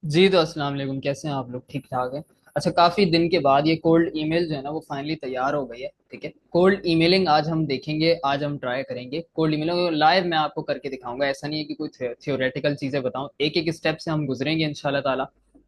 जी तो अस्सलाम वालेकुम, कैसे हैं आप लोग? ठीक ठाक है। अच्छा, काफी दिन के बाद ये कोल्ड ईमेल जो है ना वो फाइनली तैयार हो गई है। ठीक है, कोल्ड ईमेलिंग आज हम देखेंगे, आज हम ट्राई करेंगे कोल्ड ईमेलिंग लाइव। मैं आपको करके दिखाऊंगा, ऐसा नहीं है कि कोई थियोरेटिकल चीजें बताऊं, एक एक स्टेप से हम गुजरेंगे इंशाल्लाह ताला।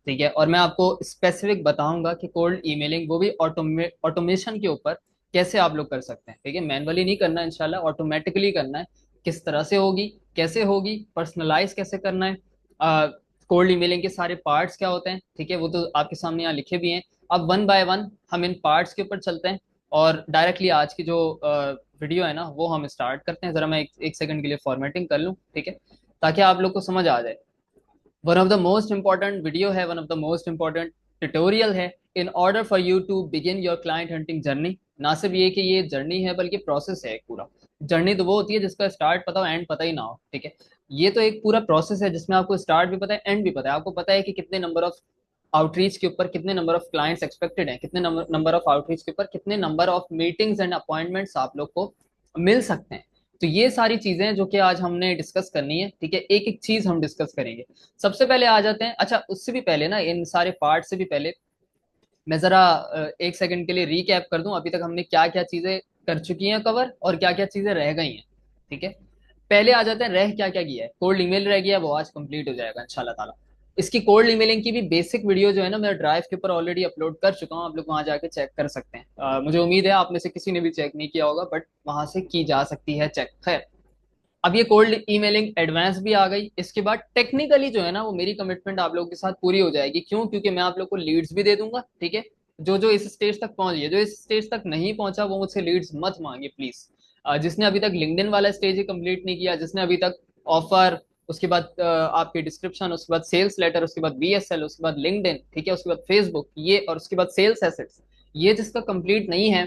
ठीक है, और मैं आपको स्पेसिफिक बताऊंगा कि कोल्ड ईमेलिंग वो भी ऑटोमेशन के ऊपर कैसे आप लोग कर सकते हैं। ठीक है, मैनुअली नहीं करना, इंशाल्लाह ऑटोमेटिकली करना है। किस तरह से होगी, कैसे होगी, पर्सनलाइज कैसे करना है, कोल्ड ईमेलिंग के सारे पार्ट्स क्या होते हैं। ठीक है, वो तो आपके सामने यहाँ लिखे भी हैं। अब वन बाय वन हम इन पार्ट्स के ऊपर चलते हैं और डायरेक्टली आज की जो वीडियो है ना वो हम स्टार्ट करते हैं। जरा मैं एक सेकंड के लिए फॉर्मेटिंग कर लूँ, ठीक है, ताकि आप लोग को समझ आ जाए। One of the most important video है, one of the most important tutorial है in order for you to begin your client hunting journey. ना सिर्फ ये कि ये जर्नी है बल्कि प्रोसेस है एक पूरा। जर्नी तो वो होती है जिसका स्टार्ट पता हो एंड पता ही ना हो। ठीक है, ये तो एक पूरा प्रोसेस है जिसमें आपको स्टार्ट भी पता है एंड भी पता है। आपको पता है कि कितने नंबर ऑफ आउटरीच के ऊपर कितने नंबर ऑफ क्लाइंट्स एक्सपेक्टेड हैं, कितने नंबर ऑफ आउटरीच के ऊपर कितने number of meetings and appointments आप लोग को मिल सकते हैं। तो ये सारी चीजें जो कि आज हमने डिस्कस करनी है। ठीक है, एक एक चीज हम डिस्कस करेंगे। सबसे पहले आ जाते हैं, अच्छा उससे भी पहले ना, इन सारे पार्ट से भी पहले मैं जरा एक सेकंड के लिए रीकैप कर दूं अभी तक हमने क्या क्या चीजें कर चुकी हैं कवर और क्या क्या चीजें रह गई हैं। ठीक है, पहले आ जाते हैं रह क्या क्या गया है। कोल्ड ईमेल रह गया, वो आज कंप्लीट हो जाएगा इंशाल्लाह ताला। इसकी कोल्ड ईमेलिंग की भी बेसिक वीडियो जो है ना मैं ड्राइव के ऊपर ऑलरेडी अपलोड कर चुका हूँ, आप लोग वहां जाके चेक कर सकते हैं। मुझे उम्मीद है आप में से किसी ने भी चेक नहीं किया होगा, बट वहां से की जा सकती है चेक। खैर, अब ये कोल्ड ईमेलिंग एडवांस भी आ गई, इसके बाद टेक्निकली जो है ना वो मेरी कमिटमेंट आप लोगों के साथ पूरी हो जाएगी। क्यों? क्योंकि मैं आप लोग को लीड्स भी दे दूंगा। ठीक है, जो जो इस स्टेज तक पहुंच गया, जो इस स्टेज तक नहीं पहुंचा वो मुझसे लीड्स मत मांगे प्लीज। जिसने अभी तक लिंक्डइन वाला स्टेज ही कंप्लीट नहीं किया, जिसने अभी तक ऑफर, उसके बाद आपकी डिस्क्रिप्शन, उसके बाद सेल्स लेटर, उसके बाद बीएसएल, उसके बाद लिंक्डइन, ठीक है, उसके बाद फेसबुक, ये और उसके बाद सेल्स एसेट्स, ये जिसका कंप्लीट नहीं है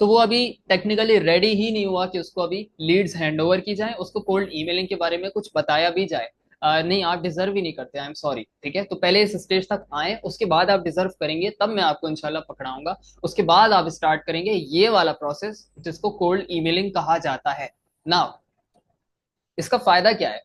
तो वो अभी टेक्निकली रेडी ही नहीं हुआ कि उसको अभी लीड्स हैंड ओवर की जाए, उसको कोल्ड ईमेलिंग के बारे में कुछ बताया भी जाए। नहीं, आप डिजर्व ही नहीं करते, आई एम सॉरी। ठीक है, तो पहले इस स्टेज तक आए, उसके बाद आप डिजर्व करेंगे, तब मैं आपको इंशाल्लाह पकड़ाऊंगा। उसके बाद आप स्टार्ट करेंगे ये वाला प्रोसेस जिसको कोल्ड ईमेलिंग कहा जाता है। नाउ, इसका फायदा क्या है?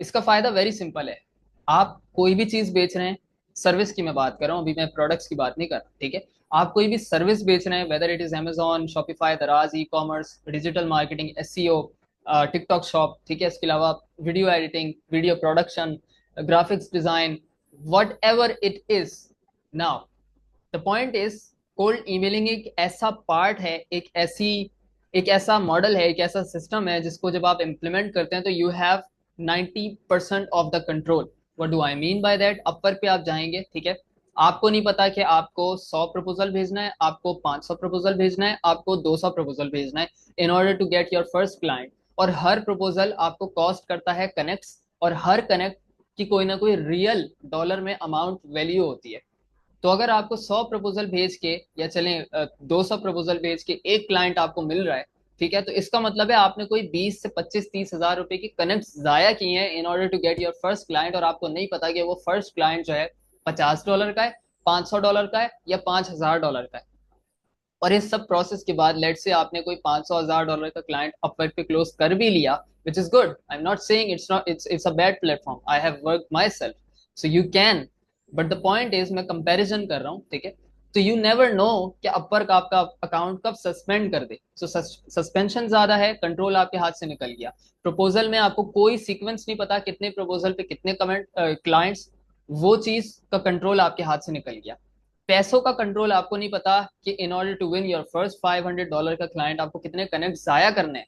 इसका फायदा वेरी सिंपल है। आप कोई भी चीज बेच रहे हैं, सर्विस की मैं बात कर रहा हूँ, अभी मैं प्रोडक्ट्स की बात नहीं कर रहा। ठीक है, आप कोई भी सर्विस बेच रहे हैं, whether it is Amazon, Shopify, Daraz, e commerce, digital marketing, SEO, TikTok shop, ठीक है, इसके अलावा video editing, video production, graphics design, whatever it is. Now the point is, cold emailing एक ऐसा पार्ट है, एक ऐसा मॉडल है, एक ऐसा सिस्टम है जिसको जब आप इम्प्लीमेंट करते हैं तो you have 90% of the control. What do I mean by that? Upper पे आप जाएंगे, ठीक है, आपको नहीं पता कि आपको 100 प्रपोजल भेजना है, आपको 500 प्रपोजल भेजना है, आपको 200 प्रपोजल भेजना है in order to get your first client. और हर प्रपोजल आपको कॉस्ट करता है कनेक्ट्स, और हर कनेक्ट की कोई ना कोई रियल डॉलर में अमाउंट वैल्यू होती है। तो अगर आपको 100 प्रपोजल भेज के, या चलें 200 प्रपोजल भेज के एक क्लाइंट आपको मिल रहा है, ठीक है, तो इसका मतलब है आपने कोई 20 से 25 30 हजार रुपए की कनेक्ट जाया किए हैं in order to get your first client, और आपको नहीं पता कि वो फर्स्ट क्लाइंट जो है $50 का है, $500 का है, या $5000 का है। और इस सब प्रोसेस के बाद लेट से आपने कोई 500 1000 डॉलर का क्लाइंट अपवर्क पे क्लोज कर भी लिया, which is good, I am not saying it's not, it's a bad platform, I have work my self, so you can. But the point is, मैं कंपैरिजन कर रहा हूँ, ठीक है, तो यू नेवर नो कि अपवर्क आपका अकाउंट कब सस्पेंड कर दे। सो सस्पेंशन ज्यादा है, कंट्रोल आपके हाथ से निकल गया। प्रपोजल में आपको कोई सीक्वेंस नहीं पता, कितने प्रपोजल पे कितने कमेंट क्लाइंट्स, वो चीज का कंट्रोल आपके हाथ से निकल गया। पैसों का कंट्रोल आपको नहीं पता कि in order to win your first $500 का क्लाइंट आपको कितने कनेक्ट जाया करने हैं।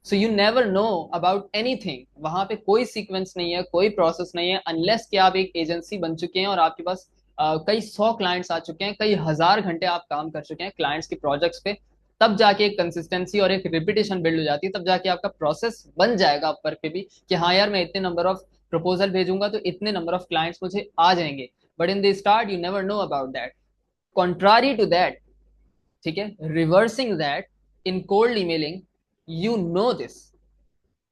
So you never know about anything, वहां पे कोई सीक्वेंस नहीं है, कोई प्रोसेस नहीं है, अनलेस कि आप एक एजेंसी बन चुके हैं और आपके पास कई 100 क्लाइंट्स आ चुके हैं, कई हजार घंटे आप काम कर चुके हैं क्लाइंट्स के प्रोजेक्ट्स पे। तब जाके एक कंसिस्टेंसी और एक रिपीटेशन बिल्ड हो जाती है, तब जाके आपका प्रोसेस बन जाएगा ऊपर पे भी कि हाँ यार, मैं इतने नंबर ऑफ प्रपोजल भेजूंगा तो इतने नंबर ऑफ क्लाइंट्स मुझे आ जाएंगे। But in the start you never know about that. Contrary to that, ठीक है, reversing that, in cold emailing, you know this,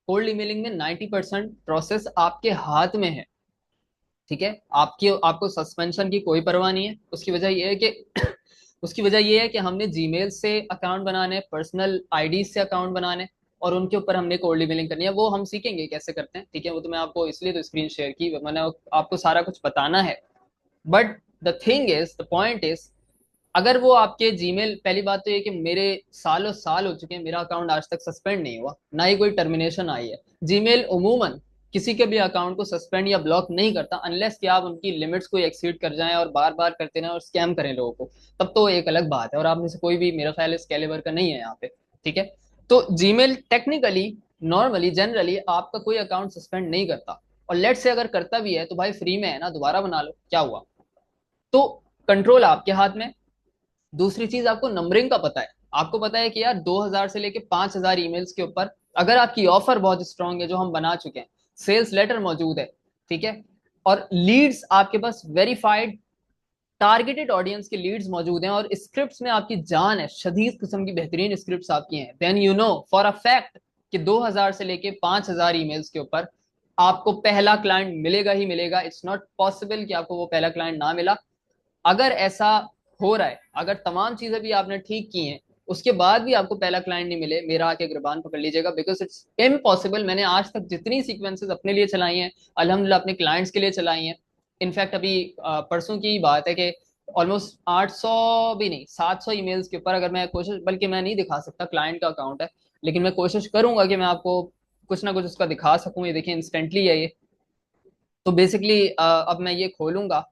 cold emailing में 90% प्रोसेस आपके हाथ में है। ठीक है, आपकी आपको सस्पेंशन की कोई परवाह नहीं है। उसकी वजह यह है कि उसकी वजह यह है कि हमने जीमेल से अकाउंट बनाने, पर्सनल आईडी से अकाउंट बनाने, और उनके ऊपर हमने कोल्ड ईमेलिंग करनी है। वो हम सीखेंगे कैसे करते हैं, ठीक है। वो तो मैं आपको इसलिए तो स्क्रीन शेयर की, मैंने आपको सारा कुछ बताना है। But the thing is, the point is, अगर वो आपके जीमेल, पहली बात तो ये कि मेरे सालों साल हो चुके हैं, मेरा अकाउंट आज तक सस्पेंड नहीं हुआ, ना ही कोई टर्मिनेशन आई है। जीमेल उमूमन किसी के भी अकाउंट को सस्पेंड या ब्लॉक नहीं करता, अनलेस कि आप उनकी लिमिट्स को एक्सीड कर जाएं और बार बार करते रहें और स्कैम करें लोगों को, तब तो एक अलग बात है। और आप में से कोई भी, मेरा ख्याल इस कैलिबर का नहीं है यहाँ पे, ठीक है। तो जीमेल टेक्निकली, नॉर्मली, जनरली आपका कोई अकाउंट सस्पेंड नहीं करता। और लेट से अगर करता भी है तो भाई फ्री में है ना, दोबारा बना लो, क्या हुआ। तो कंट्रोल आपके हाथ में। दूसरी चीज, आपको नंबरिंग का पता है। आपको पता है कि यार 2000 से लेके 5000 ईमेल्स के ऊपर अगर आपकी ऑफर बहुत स्ट्रांग है, जो हम बना चुके हैं, सेल्स लेटर मौजूद है, ठीक है, और लीड्स आपके पास वेरीफाइड टारगेटेड ऑडियंस के लीड्स मौजूद हैं, और स्क्रिप्ट्स में आपकी जान है, शदीद किस्म की बेहतरीन स्क्रिप्ट्स आपकी हैं, then you know for a fact कि 2000 से लेके 5000 ईमेल्स के ऊपर आपको पहला क्लाइंट मिलेगा ही मिलेगा। इट्स नॉट पॉसिबल कि आपको वो पहला क्लाइंट ना मिला। अगर ऐसा हो रहा है, अगर तमाम चीजें भी आपने ठीक की हैं, उसके बाद भी आपको पहला क्लाइंट नहीं मिले, मेरा आके गिरबान पकड़ लीजिएगा, बिकॉज इट्स इम्पॉसिबल। मैंने आज तक जितनी सीक्वेंसेस अपने लिए चलाई हैं, अल्हम्दुलिल्लाह अपने क्लाइंट्स के लिए चलाई हैं। इनफैक्ट अभी परसों की बात है कि ऑलमोस्ट 800 भी नहीं, 700 ईमेल्स के ऊपर, अगर मैं कोशिश, बल्कि मैं नहीं दिखा सकता, क्लाइंट का अकाउंट है, लेकिन मैं कोशिश करूंगा कि मैं आपको कुछ ना कुछ उसका दिखा सकूं। ये देखिए इंस्टेंटली है ये। तो बेसिकली अब मैं ये खोलूंगा,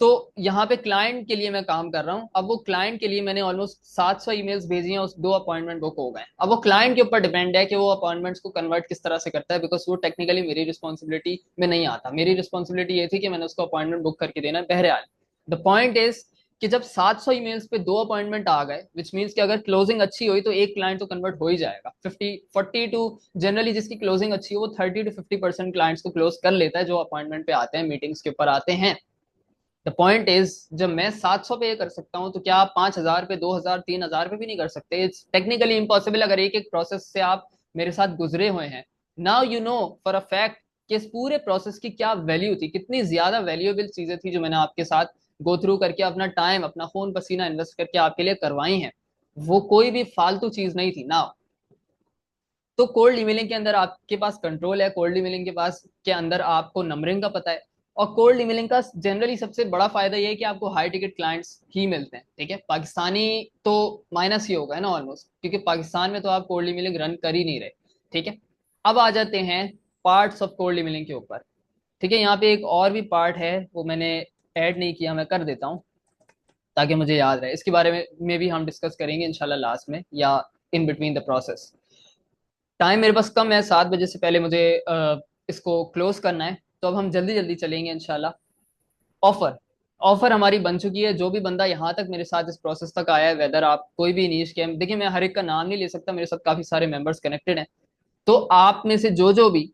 तो यहाँ पे क्लाइंट के लिए मैं काम कर रहा हूँ। अब वो क्लाइंट के लिए मैंने ऑलमोस्ट 700 ईमेल्स भेजी हैं, उस 2 अपॉइंटमेंट बुक हो गए। अब वो क्लाइंट के ऊपर डिपेंड है कि वो अपॉइंटमेंट्स को कन्वर्ट किस तरह से करता है, बिकॉज वो टेक्निकली मेरी रिस्पॉन्सिबिलिटी में नहीं आता। मेरी रिस्पॉन्सिबिलिटी ये थी कि मैंने उसको अपॉइंटमेंट बुक करके देना है। बहरहाल द पॉइंट इज कि जब 700 ईमेल्स पे 2 अपॉइंटमेंट आ गए, विच मीन्स कि अगर क्लोजिंग अच्छी हुई तो एक क्लाइंट तो कन्वर्ट हो ही जाएगा। 50 40 टू, जनरली जिसकी क्लोजिंग अच्छी हो वो 30 to 50% क्लाइंट्स को क्लोज कर लेता है, जो अपॉइंटमेंट पे आते हैं, मीटिंग्स के ऊपर आते हैं। द पॉइंट इज, जब मैं 700 पे कर सकता हूँ, तो क्या आप 5000 पे, 2000, 3000 पे भी नहीं कर सकते? इट्स टेक्निकली इम्पॉसिबल, अगर एक एक प्रोसेस से आप मेरे साथ गुजरे हुए हैं। Now you know for a fact कि इस पूरे प्रोसेस की क्या वैल्यू थी, कितनी ज्यादा वैल्यूएबल चीजें थी जो मैंने आपके साथ गो थ्रू करके अपना टाइम, अपना खून पसीना इन्वेस्ट करके आपके लिए करवाई हैं। वो कोई भी फालतू चीज नहीं थी ना। तो कोल्ड ईमेलिंग के अंदर आपके पास कंट्रोल है, कोल्ड ईमेलिंग के पास के अंदर आपको नंबरिंग का पता है। और कोल्ड ईमेलिंग का जनरली सबसे बड़ा फायदा ये है कि आपको हाई टिकट क्लाइंट्स ही मिलते हैं, ठीक है। पाकिस्तानी तो माइनस ही होगा है ना ऑलमोस्ट, क्योंकि पाकिस्तान में तो आप कोल्ड ईमेलिंग रन कर ही नहीं रहे, ठीक है। अब आ जाते हैं पार्ट्स ऑफ कोल्ड ईमेलिंग के ऊपर, ठीक है। यहाँ पे एक और भी पार्ट है, वो मैंने ऐड नहीं किया, मैं कर देता हूँ ताकि मुझे याद रहे। इसके बारे में भी हम डिस्कस करेंगे इंशाल्लाह लास्ट में, या in between the process. Time मेरे पास कम है, 7 बजे से पहले मुझे इसको क्लोज करना है, तो अब हम जल्दी जल्दी चलेंगे इंशाल्लाह। ऑफर, ऑफर हमारी बन चुकी है। जो भी बंदा यहाँ तक मेरे साथ इस प्रोसेस तक आया है, वेदर आप कोई भी नीश के, देखिए मैं हर एक का नाम नहीं ले सकता, मेरे साथ काफी सारे मेंबर्स कनेक्टेड हैं। तो आप में से जो जो भी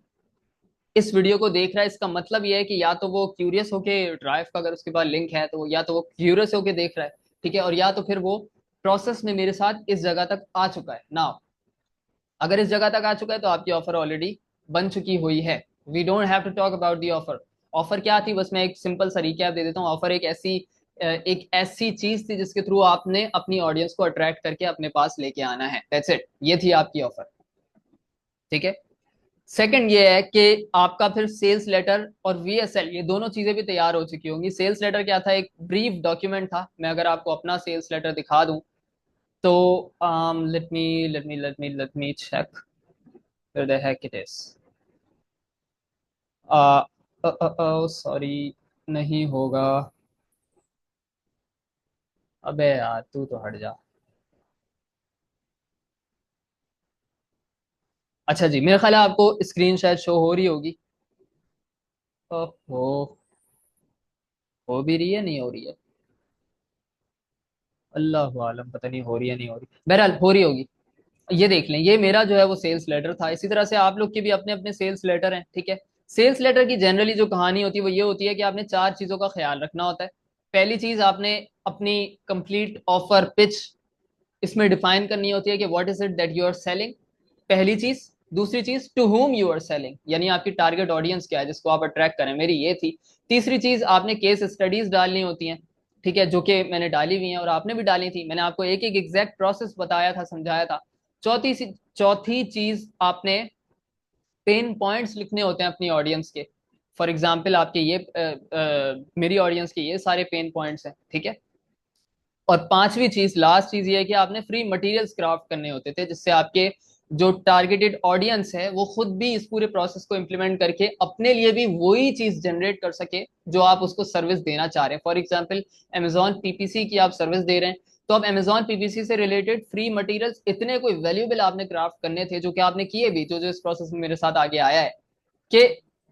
इस वीडियो को देख रहा है, इसका मतलब ये है कि या तो वो क्यूरियस होके ड्राइव का, अगर उसके पास लिंक है तो या तो वो क्यूरियस होके देख रहा है, ठीक है, और या तो फिर वो प्रोसेस में मेरे साथ इस जगह तक आ चुका है ना। अगर इस जगह तक आ चुका है तो आपकी ऑफर ऑलरेडी बन चुकी हुई है। We don't have to talk about the offer. Offer क्या थी, बस मैं एक सिंपल सा रिकैप दे देता हूँ। ऑफर एक ऐसी चीज थी जिसके थ्रू आपने अपनी ऑडियंस को अट्रैक्ट करके अपने पास लेके आना है, दैट्स इट, ये थी आपकी ऑफर, ठीक है। सेकंड ये है कि आपका फिर सेल्स लेटर और वीएसएल, ये दोनों चीजें भी तैयार हो चुकी होंगी। सेल्स लेटर क्या था, एक ब्रीफ डॉक्यूमेंट था। मैं अगर आपको अपना सेल्स लेटर दिखा दूं तो let me check where the heck it is। Sorry, नहीं होगा। अबे यार तू तो हट जा। अच्छा जी, मेरा ख्याल है आपको स्क्रीन शायद शो हो रही होगी। ओहो, हो भी रही है, नहीं हो रही है, अल्लाह आलम, पता नहीं हो रही है नहीं हो रही, बहरहाल हो रही होगी। ये देख लें, ये मेरा जो है वो सेल्स लेटर था। इसी तरह से आप लोग के भी अपने अपने सेल्स लेटर हैं, ठीक है। सेल्स लेटर की जनरली जो कहानी होती है वो ये होती है कि आपने 4 चीजों का ख्याल रखना होता है। पहली चीज, आपने अपनी कंप्लीट ऑफर पिच इसमें डिफाइन करनी होती है कि what is it that you are selling, पहली चीज। दूसरी चीज, to whom you are selling, यानी आपकी टारगेट ऑडियंस क्या है जिसको आप अट्रैक्ट करें, मेरी ये थी। तीसरी चीज, आपने केस स्टडीज डालनी होती हैं, ठीक है, जो कि मैंने डाली हुई हैं और आपने भी डाली थी। मैंने आपको एक एक एग्जैक्ट प्रोसेस बताया था, समझाया था। चौथी सी चौथी चीज, आपने पेन पॉइंट्स लिखने होते हैं अपनी ऑडियंस के। फॉर एग्जाम्पल आपके ये मेरी ऑडियंस के ये सारे पेन पॉइंट्स हैं, ठीक है। और पांचवी चीज, लास्ट चीज ये है कि आपने फ्री मटेरियल्स क्राफ्ट करने होते थे, जिससे आपके जो टारगेटेड ऑडियंस है वो खुद भी इस पूरे प्रोसेस को इम्प्लीमेंट करके अपने लिए भी वही चीज जनरेट कर सके जो आप उसको सर्विस देना चाह रहे हैं। फॉर एग्जाम्पल अमेजॉन पीपीसी की आप सर्विस दे रहे हैं, तो अब अमेजॉन पीपीसी से रिलेटेड फ्री मटेरियल्स इतने कोई वैल्यूएबल आपने क्राफ्ट करने थे, जो कि आपने किए भी, जो जो इस प्रोसेस में मेरे साथ आगे आया है, कि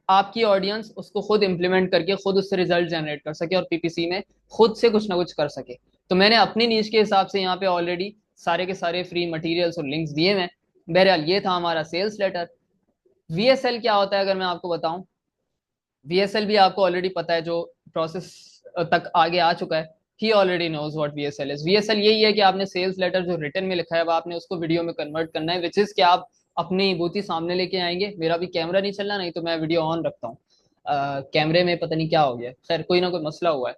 आपकी ऑडियंस उसको खुद इंप्लीमेंट करके खुद उससे रिजल्ट जनरेट कर सके और पीपीसी में खुद से कुछ ना कुछ कर सके। तो मैंने अपनी नीश के हिसाब से यहाँ पे ऑलरेडी सारे के सारे फ्री मटेरियल्स और लिंक्स दिए हैं। बहरहाल ये था हमारा सेल्स लेटर। वीएसएल क्या होता है अगर मैं आपको बताऊं, वीएसएल भी आपको ऑलरेडी पता है, जो प्रोसेस तक आगे आ चुका है, he already knows what VSL is. VSL यही है कि आपने सेल्स लेटर जो रिटर्न में लिखा है वो आपने उसको वीडियो में कन्वर्ट करना है, विच इज कि आप अपनी बूथी सामने लेके आएंगे। मेरा भी कैमरा नहीं चल रहा, नहीं तो मैं वीडियो ऑन रखता हूँ। कैमरे में पता नहीं क्या हो गया, खैर कोई ना कोई मसला हुआ है।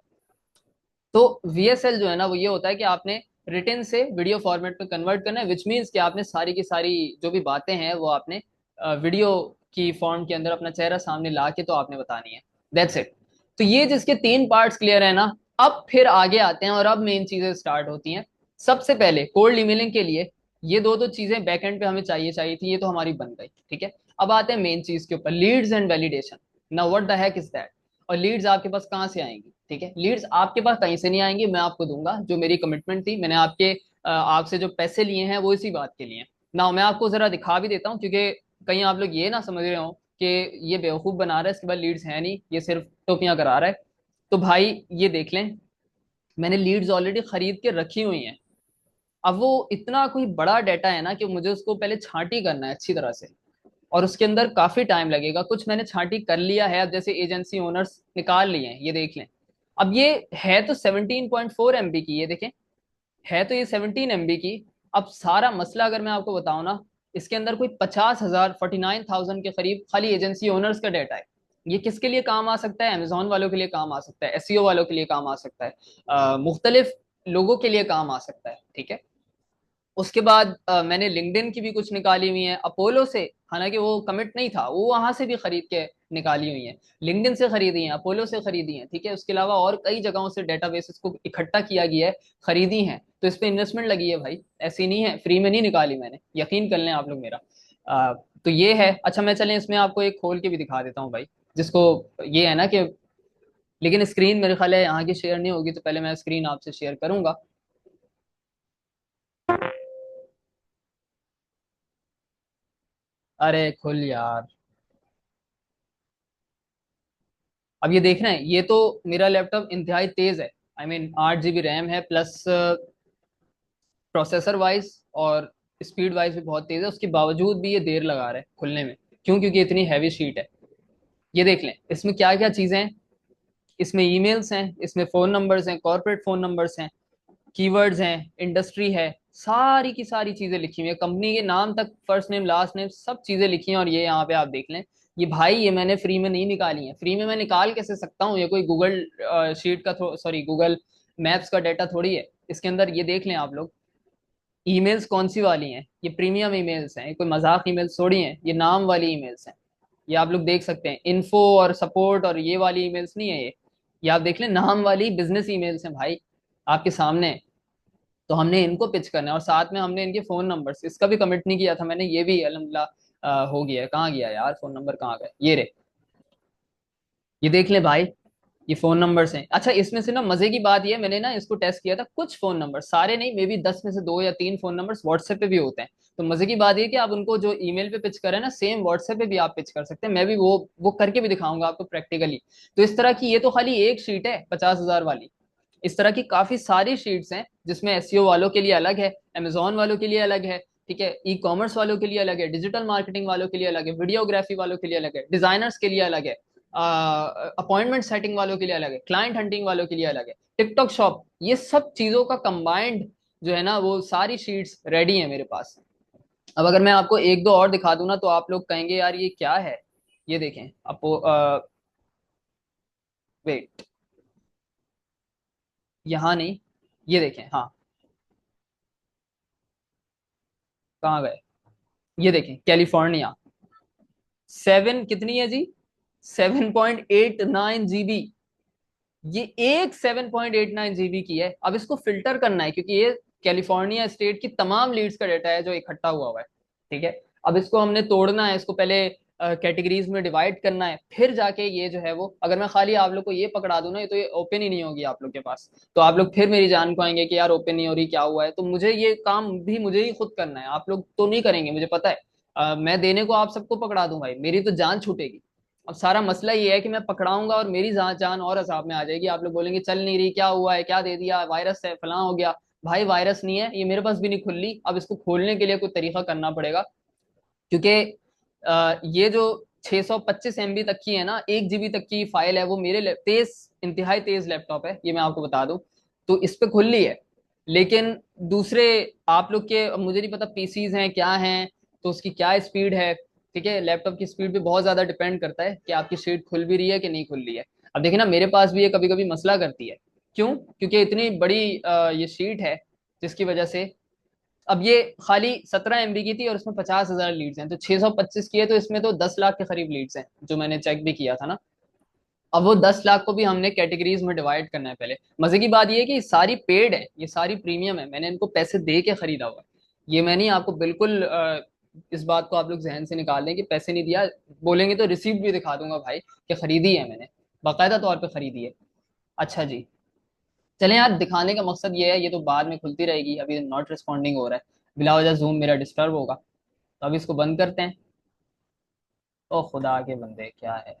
तो वीएसएल जो है ना वो ये होता है कि आपने रिटर्न से वीडियो फॉर्मेट में कन्वर्ट करना है, विच मीन्स कि आपने सारी की सारी जो भी बातें हैं वो आपने वीडियो की फॉर्म के अंदर अपना चेहरा सामने ला के तो आपने बतानी है। That's it. तो ये जिसके तीन पार्ट्स क्लियर है ना, अब फिर आगे आते हैं और अब मेन चीजें स्टार्ट होती हैं। सबसे पहले कोल्ड ईमेलिंग के लिए ये दो दो चीजें बैकएंड पे हमें चाहिए चाहिए थी, ये तो हमारी बन गई, ठीक है। अब आते हैं मेन चीज के ऊपर, Leeds and validation. Now what the Keck is that. और लीड्स आपके पास कहाँ से आएंगी, ठीक है। लीड्स आपके पास कहीं से नहीं आएंगी, मैं आपको दूंगा। जो मेरी कमिटमेंट थी, मैंने आपसे जो पैसे लिए हैं वो इसी बात के लिए हैं। ना मैं आपको जरा दिखा भी देता हूँ, क्योंकि कहीं आप लोग ये ना समझ रहे हो कि ये बेवकूफ बना रहा है, इसके बाद लीड्स है नहीं, ये सिर्फ टोपियां करा रहा है। तो भाई ये देख लें, मैंने लीड्स ऑलरेडी खरीद के रखी हुई हैं। अब वो इतना कोई बड़ा डाटा है ना कि मुझे उसको पहले छांटी करना है अच्छी तरह से, और उसके अंदर काफी टाइम लगेगा। कुछ मैंने छांटी कर लिया है, अब जैसे एजेंसी ओनर्स निकाल लिए हैं, ये देख लें। अब ये है तो 17.4 MB की, ये देखें, है तो ये 17 MB की। अब सारा मसला अगर मैं आपको बताऊं ना, इसके अंदर कोई 50,000, 49,000 के करीब खाली एजेंसी ओनर्स का डाटा है। ये किसके लिए काम आ सकता है? अमेजोन वालों के लिए काम आ सकता है, एसईओ वालों के लिए काम आ सकता है, मुख्तलिफ लोगों के लिए काम आ सकता है, ठीक है। उसके बाद मैंने लिंक्डइन की भी कुछ निकाली हुई है, अपोलो से, हालांकि वो कमिट नहीं था, वो वहां से भी खरीद के निकाली हुई है। लिंक्डइन से खरीदी हैं, अपोलो से खरीदी हैं, ठीक है। उसके अलावा और कई जगहों से डेटाबेसेस को इकट्ठा किया गया है, खरीदी हैं। तो इस पे इन्वेस्टमेंट लगी है भाई, ऐसी नहीं है, फ्री में नहीं निकाली मैंने, यकीन कर लें आप लोग मेरा। तो ये है। अच्छा मैं चलें इसमें आपको एक खोल के भी दिखा देता हूँ भाई, जिसको ये है ना कि, लेकिन स्क्रीन मेरे ख्याल है यहाँ की शेयर नहीं होगी, तो पहले मैं स्क्रीन आपसे शेयर करूंगा। अरे खुल यार। अब ये देख रहे हैं, ये तो मेरा लैपटॉप इंतहाई तेज है। आई मीन 8 GB रैम है, प्लस प्रोसेसर वाइज और स्पीड वाइज भी बहुत तेज है। उसके बावजूद भी ये देर लगा रहा है खुलने में। क्यों? क्योंकि इतनी हैवी शीट है। ये देख लें इसमें क्या क्या चीजें हैं। इसमें ईमेल्स हैं, इसमें फोन नंबर्स हैं, कॉर्पोरेट फोन नंबर्स हैं, कीवर्ड्स हैं, इंडस्ट्री है, सारी की सारी चीजें लिखी हुई है, कंपनी के नाम तक, फर्स्ट नेम लास्ट नेम सब चीजें लिखी हैं। और ये यहाँ पे आप देख लें, ये भाई ये मैंने फ्री में नहीं निकाली है। फ्री में मैं निकाल कैसे सकता हूँ? ये कोई गूगल शीट का, सॉरी गूगल मैप्स का डाटा थोड़ी है। इसके अंदर ये देख लें आप लोग, ईमेल्स कौन सी वाली हैं, ये प्रीमियम ईमेल्स हैं, ये कोई मजाक ईमेल्स थोड़ी हैं, ये नाम वाली ईमेल्स हैं। ये आप लोग देख सकते हैं, इन्फो और सपोर्ट और ये वाली ईमेल्स नहीं है ये आप देख लें, नाम वाली बिजनेस ईमेल्स हैं भाई, आपके सामने। तो हमने इनको पिच करना है, और साथ में हमने इनके फोन नंबर्स, इसका भी कमिट नहीं किया था मैंने, ये भी अल्हम्दुलिल्लाह हो गया है। कहाँ गया यार फोन नंबर, कहाँ गए ये रे, ये देख लें भाई, ये फोन नंबर्स हैं। अच्छा इसमें से ना मजे की बात ये है, मैंने ना इसको टेस्ट किया था, कुछ फोन नंबर, सारे नहीं, मे बी 10 में से 2 या 3 फोन नंबर्स व्हाट्सएप पे भी होते हैं। तो मजे की बात ये है कि आप उनको जो ईमेल पे पिच करें ना, सेम व्हाट्सएप पे भी आप पिच कर सकते हैं। मैं भी वो करके भी दिखाऊंगा आपको प्रैक्टिकली। तो इस तरह की ये तो खाली एक शीट है 50,000 वाली। इस तरह की काफी सारी शीट्स हैं, जिसमें एसईओ वालों के लिए अलग है, अमेजोन वालों के लिए अलग है, ठीक है, ई कॉमर्स वालों के लिए अलग है, डिजिटल मार्केटिंग वालों के लिए अलग है, वीडियोग्राफी वालों के लिए अलग है, डिजाइनर्स के लिए अलग है, अपॉइंटमेंट सेटिंग वालों के लिए अलग है, क्लाइंट हंटिंग वालों के लिए अलग है, टिकटॉक शॉप, ये सब चीजों का कंबाइंड जो है ना, वो सारी शीट्स रेडी है मेरे पास। अब अगर मैं आपको एक दो और दिखा दूं ना, तो आप लोग कहेंगे यार ये क्या है। ये देखें आपको, वेट, यहाँ नहीं, ये देखें, हाँ, कहाँ गए, ये देखें कैलिफोर्निया, 7 कितनी है जी, 7.89 GB। ये एक 7.89 GB की है। अब इसको फिल्टर करना है क्योंकि ये कैलिफोर्निया स्टेट की तमाम लीड्स का डाटा है जो इकट्ठा हुआ है। ठीक है, अब इसको हमने तोड़ना है, इसको पहले कैटेगरीज में डिवाइड करना है, फिर जाके ये जो है वो, अगर मैं खाली आप लोग को ये पकड़ा दूं ना, ये तो ये ओपन ही नहीं होगी आप लोग के पास। तो आप लोग फिर मेरी जान को आएंगे कि यार ओपन नहीं हो रही, क्या हुआ है। तो मुझे ये काम भी मुझे ही खुद करना है, आप लोग तो नहीं करेंगे मुझे पता है। मैं देने को आप सबको पकड़ा दूं भाई, मेरी तो जान छूटेगी। अब सारा मसला ये है कि मैं पकड़ाऊंगा और मेरी जान जान और असाब में आ जाएगी। आप लोग बोलेंगे चल नहीं रही, क्या हुआ है, क्या दे दिया, वायरस है, फलां हो गया। भाई वायरस नहीं है, ये मेरे पास भी नहीं खुल रही। अब इसको खोलने के लिए कोई तरीका करना पड़ेगा, क्योंकि ये जो 625 MB तक की है ना, 1 GB तक की फाइल है, वो मेरे तेज, इंतहाई तेज लैपटॉप है ये, मैं आपको बता दूं। तो इस पे खुल ली है। लेकिन दूसरे आप लोग के, अब मुझे नहीं पता पीसीज हैं क्या हैं, तो उसकी क्या स्पीड है। ठीक है, लैपटॉप की स्पीड पे बहुत ज्यादा डिपेंड करता है कि आपकी शीट खुल भी रही है कि नहीं खुल रही है। अब देखिए ना, मेरे पास भी ये कभी कभी मसला करती है। क्यों? क्योंकि इतनी बड़ी ये शीट है, जिसकी वजह से, अब ये खाली 17 MB की थी और इसमें 50,000 लीड्स हैं, तो 625 की है, तो इसमें तो 10 लाख के करीब लीड्स हैं, जो मैंने चेक भी किया था ना। अब वो 10 लाख को भी हमने कैटेगरीज में डिवाइड करना है पहले। मजे की बात ये है कि ये सारी पेड है, ये सारी प्रीमियम है, मैंने इनको पैसे दे के खरीदा हुआ है। ये मैं नहीं आपको बिल्कुल इस बात को आप लोग जहन से निकाल दें कि पैसे नहीं दिया। बोलेंगे तो रिसीप्ट भी दिखा दूंगा भाई कि खरीदी है मैंने, बाकायदा तौर पर खरीदी है। अच्छा जी, चलें यार, दिखाने का मकसद ये है, ये तो बाद में खुलती रहेगी, अभी नॉट रिस्पॉन्डिंग हो रहा है, बिला वजह जूम मेरा डिस्टर्ब होगा। तो अब इसको बंद करते हैं। ओ खुदा के बंदे, क्या है।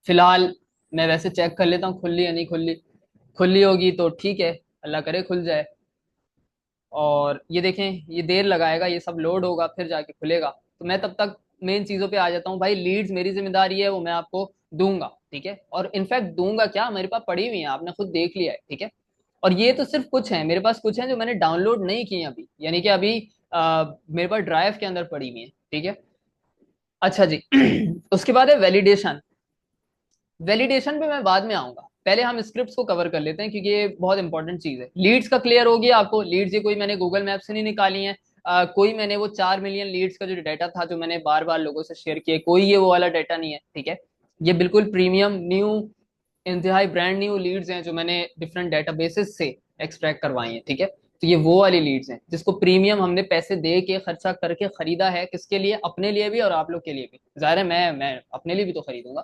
फिलहाल मैं वैसे चेक कर लेता हूँ खुली या नहीं खुली। खुली होगी तो ठीक है, अल्लाह करे खुल जाए। और ये देखें, ये देर लगाएगा, ये सब लोड होगा फिर जाके खुलेगा। तो मैं तब तक मेन चीजों पे आ जाता हूँ भाई। लीड्स मेरी जिम्मेदारी है, वो मैं आपको दूंगा। ठीक है, और इनफैक्ट दूंगा क्या, मेरे पास पड़ी हुई है, आपने खुद देख लिया है। ठीक है, और ये तो सिर्फ कुछ है, मेरे पास कुछ है जो मैंने डाउनलोड नहीं की हैं अभी, यानी कि अभी मेरे पास ड्राइव के अंदर पड़ी हुई है। ठीक है, अच्छा जी। उसके बाद है वैलिडेशन। वैलिडेशन पे मैं बाद में आऊंगा, पहले हम स्क्रिप्ट्स को कवर कर लेते हैं क्योंकि ये बहुत इंपॉर्टेंट चीज है। लीड्स का क्लियर हो गया आपको? लीड्स ये कोई मैंने गूगल मैप से नहीं निकाली है। कोई मैंने वो 4 मिलियन लीड्स का जो डाटा था, जो मैंने बार बार लोगों से शेयर किया, कोई ये वो वाला डाटा नहीं है। ठीक है, ये बिल्कुल प्रीमियम न्यू, इंतहाई ब्रांड न्यू लीड्स हैं जो मैंने डिफरेंट डेटाबेसेस से एक्सट्रैक्ट करवाई हैं। ठीक है, तो ये वो वाली लीड्स हैं जिसको प्रीमियम हमने पैसे दे के खर्चा करके खरीदा है। किसके लिए? अपने लिए भी और आप लोग के लिए भी। जाहिर है मैं अपने लिए भी तो खरीदूंगा,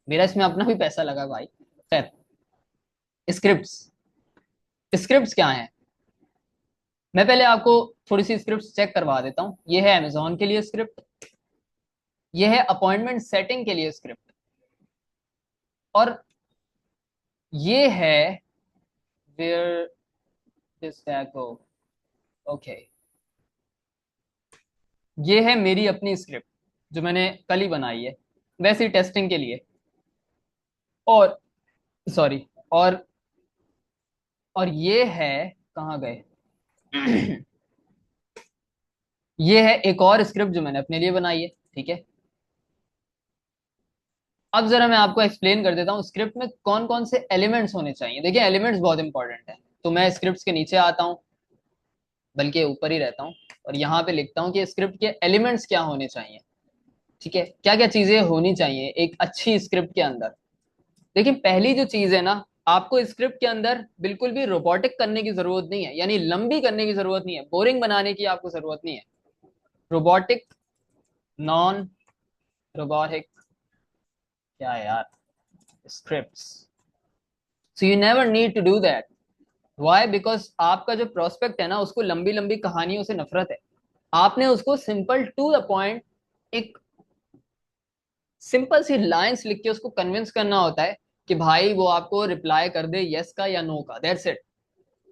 मेरा इसमें अपना भी पैसा लगा भाई। खैर, स्क्रिप्ट्स, स्क्रिप्ट्स क्या हैं, मैं पहले आपको थोड़ी सी स्क्रिप्ट्स चेक करवा देता हूँ। ये है अमेजोन के लिए स्क्रिप्ट, ये है अपॉइंटमेंट सेटिंग के लिए स्क्रिप्ट, और ये है वेयर दिस गो, ओके, ये है मेरी अपनी स्क्रिप्ट जो मैंने कल ही बनाई है, वैसे टेस्टिंग के लिए। और सॉरी, और ये है, कहाँ गए, ये है एक और स्क्रिप्ट जो मैंने अपने लिए बनाई है। ठीक है, अब जरा मैं आपको एक्सप्लेन कर देता हूँ स्क्रिप्ट में कौन कौन से एलिमेंट्स होने चाहिए। देखिए एलिमेंट्स बहुत इंपॉर्टेंट है, तो मैं स्क्रिप्ट के नीचे आता हूँ, बल्कि ऊपर ही रहता हूँ, और यहाँ पे लिखता हूँ कि स्क्रिप्ट के एलिमेंट्स क्या होने चाहिए। ठीक है, क्या क्या चीजें होनी चाहिए एक अच्छी स्क्रिप्ट के अंदर। देखिए पहली जो चीज है ना, आपको स्क्रिप्ट के अंदर बिल्कुल भी रोबोटिक करने की जरूरत नहीं है, यानी लंबी करने की जरूरत नहीं है, बोरिंग बनाने की आपको जरूरत नहीं है। रोबोटिक, नॉन रोबोटिक, क्या है यार, scripts, so you never need to do that. Why? Because आपका जो प्रोस्पेक्ट है ना, उसको लंबी लंबी कहानियों से नफरत है। आपने उसको सिंपल टू द पॉइंट, एक सिंपल सी लाइंस लिख के उसको कन्विंस करना होता है कि भाई वो आपको रिप्लाई कर दे यस का या नो का, दैट्स इट।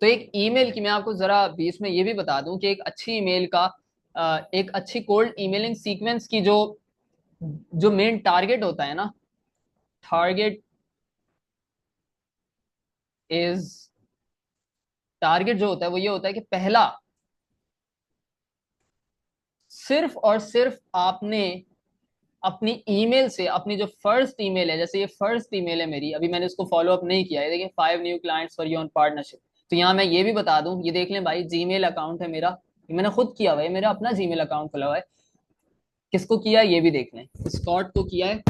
तो एक ईमेल की, मैं आपको जरा बीच में ये भी बता दूं कि एक अच्छी ईमेल का, एक अच्छी कोल्ड ईमेलिंग सीक्वेंस की जो जो मेन टारगेट होता है ना, टारगेट इज, टारगेट जो होता है वो ये होता है कि पहला, सिर्फ और सिर्फ आपने अपनी ईमेल से, अपनी जो फर्स्ट ईमेल है, जैसे ये फर्स्ट ईमेल है मेरी, अभी मैंने इसको फॉलो अप नहीं किया है, देखिए 5 new clients for your partnership. तो यहाँ मैं ये भी बता दूं, ये देख लें भाई, जीमेल अकाउंट है मेरा, ये मैंने खुद किया हुआ है, मेरा अपना जीमेल अकाउंट खुला हुआ है। किसको किया है ये भी देख लें, स्कॉट को किया है,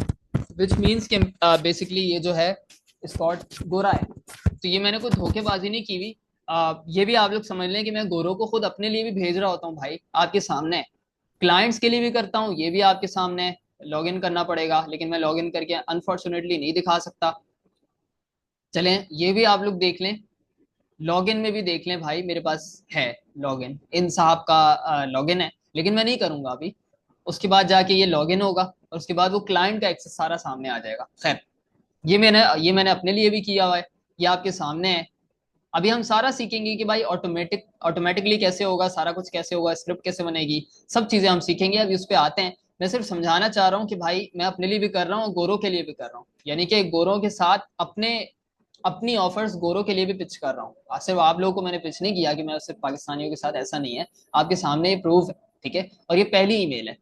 विच मीन्स कि बेसिकली ये जो है स्कॉट गोरा है। तो ये मैंने कोई धोखेबाजी नहीं की हुई। ये भी आप लोग समझ लें कि मैं गोरों को खुद अपने लिए भी भेज रहा होता हूँ भाई, आपके सामने है। क्लाइंट्स के लिए भी करता हूँ, ये भी आपके सामने है। लॉग इन करना पड़ेगा, लेकिन मैं लॉग इन करके अनफॉर्चुनेटली नहीं दिखा सकता। चलें ये भी आप लोग देख लें, लॉगिन में भी देख लें भाई, मेरे पास है लॉगिन, इन साहब का लॉगिन है, लेकिन मैं नहीं करूंगा अभी। उसके बाद जाके ये लॉगिन होगा और उसके बाद वो क्लाइंट का एक्सेस सारा सामने आ जाएगा। खैर, ये मैंने अपने लिए भी किया हुआ है, ये आपके सामने है। अभी हम सारा सीखेंगे कि भाई ऑटोमेटिकली कैसे होगा, सारा कुछ कैसे होगा, स्क्रिप्ट कैसे बनेगी, सब चीजें हम सीखेंगे। अभी उस पर आते हैं। मैं सिर्फ समझाना चाह रहा हूँ कि भाई मैं अपने लिए भी कर रहा हूँ, गोरों के लिए भी कर रहा हूँ, यानी कि गोरों के साथ अपने अपनी ऑफर्स गोरों के लिए भी पिच कर रहा हूँ। सिर्फ आप लोगों को मैंने पिच नहीं किया कि मैं सिर्फ पाकिस्तानियों के साथ, ऐसा नहीं है। आपके सामने ये प्रूफ है, ठीक है। और ये पहली ईमेल है।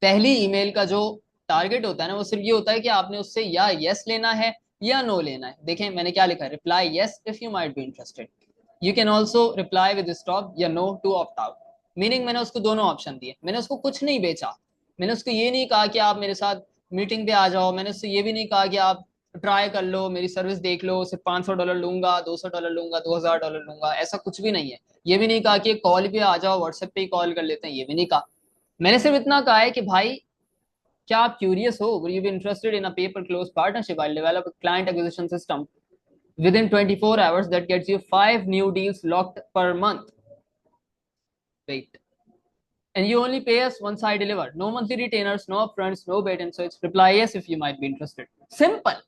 पहली ईमेल का जो टारगेट होता है ना, वो सिर्फ ये होता है कि आपने उससे या यस लेना है या नो लेना है। देखें मैंने क्या लिखा है, reply yes if you might be interested, you can also reply with stop या no to opt out. Meaning मैंने उसको दोनों ऑप्शन दिए, मैंने उसको कुछ नहीं बेचा। मैंने उसको ये नहीं कहा कि आप मेरे साथ मीटिंग पे आ जाओ, मैंने उससे ये भी नहीं कहा कि आप ट्राई कर लो, मेरी सर्विस देख लो, सिर्फ $500 लूंगा, $200 लूंगा, $2000 लूंगा, ऐसा कुछ भी नहीं है। ये भी नहीं कहा कि कॉल पे आ जाओ, व्हाट्सएप पे ही कॉल कर लेते हैं, ये भी नहीं कहा। मैंने सिर्फ इतना कहा है कि भाई क्या आप क्यूरियस हो, will you be interested in a pay per close partnership? I'll develop a client acquisition system within 24 hours that gets you 5 new deals locked per month. Wait. And you only pay us once I deliver. No monthly retainers, no upfronts, no bait and switch. Reply yes if you might be interested. Simple.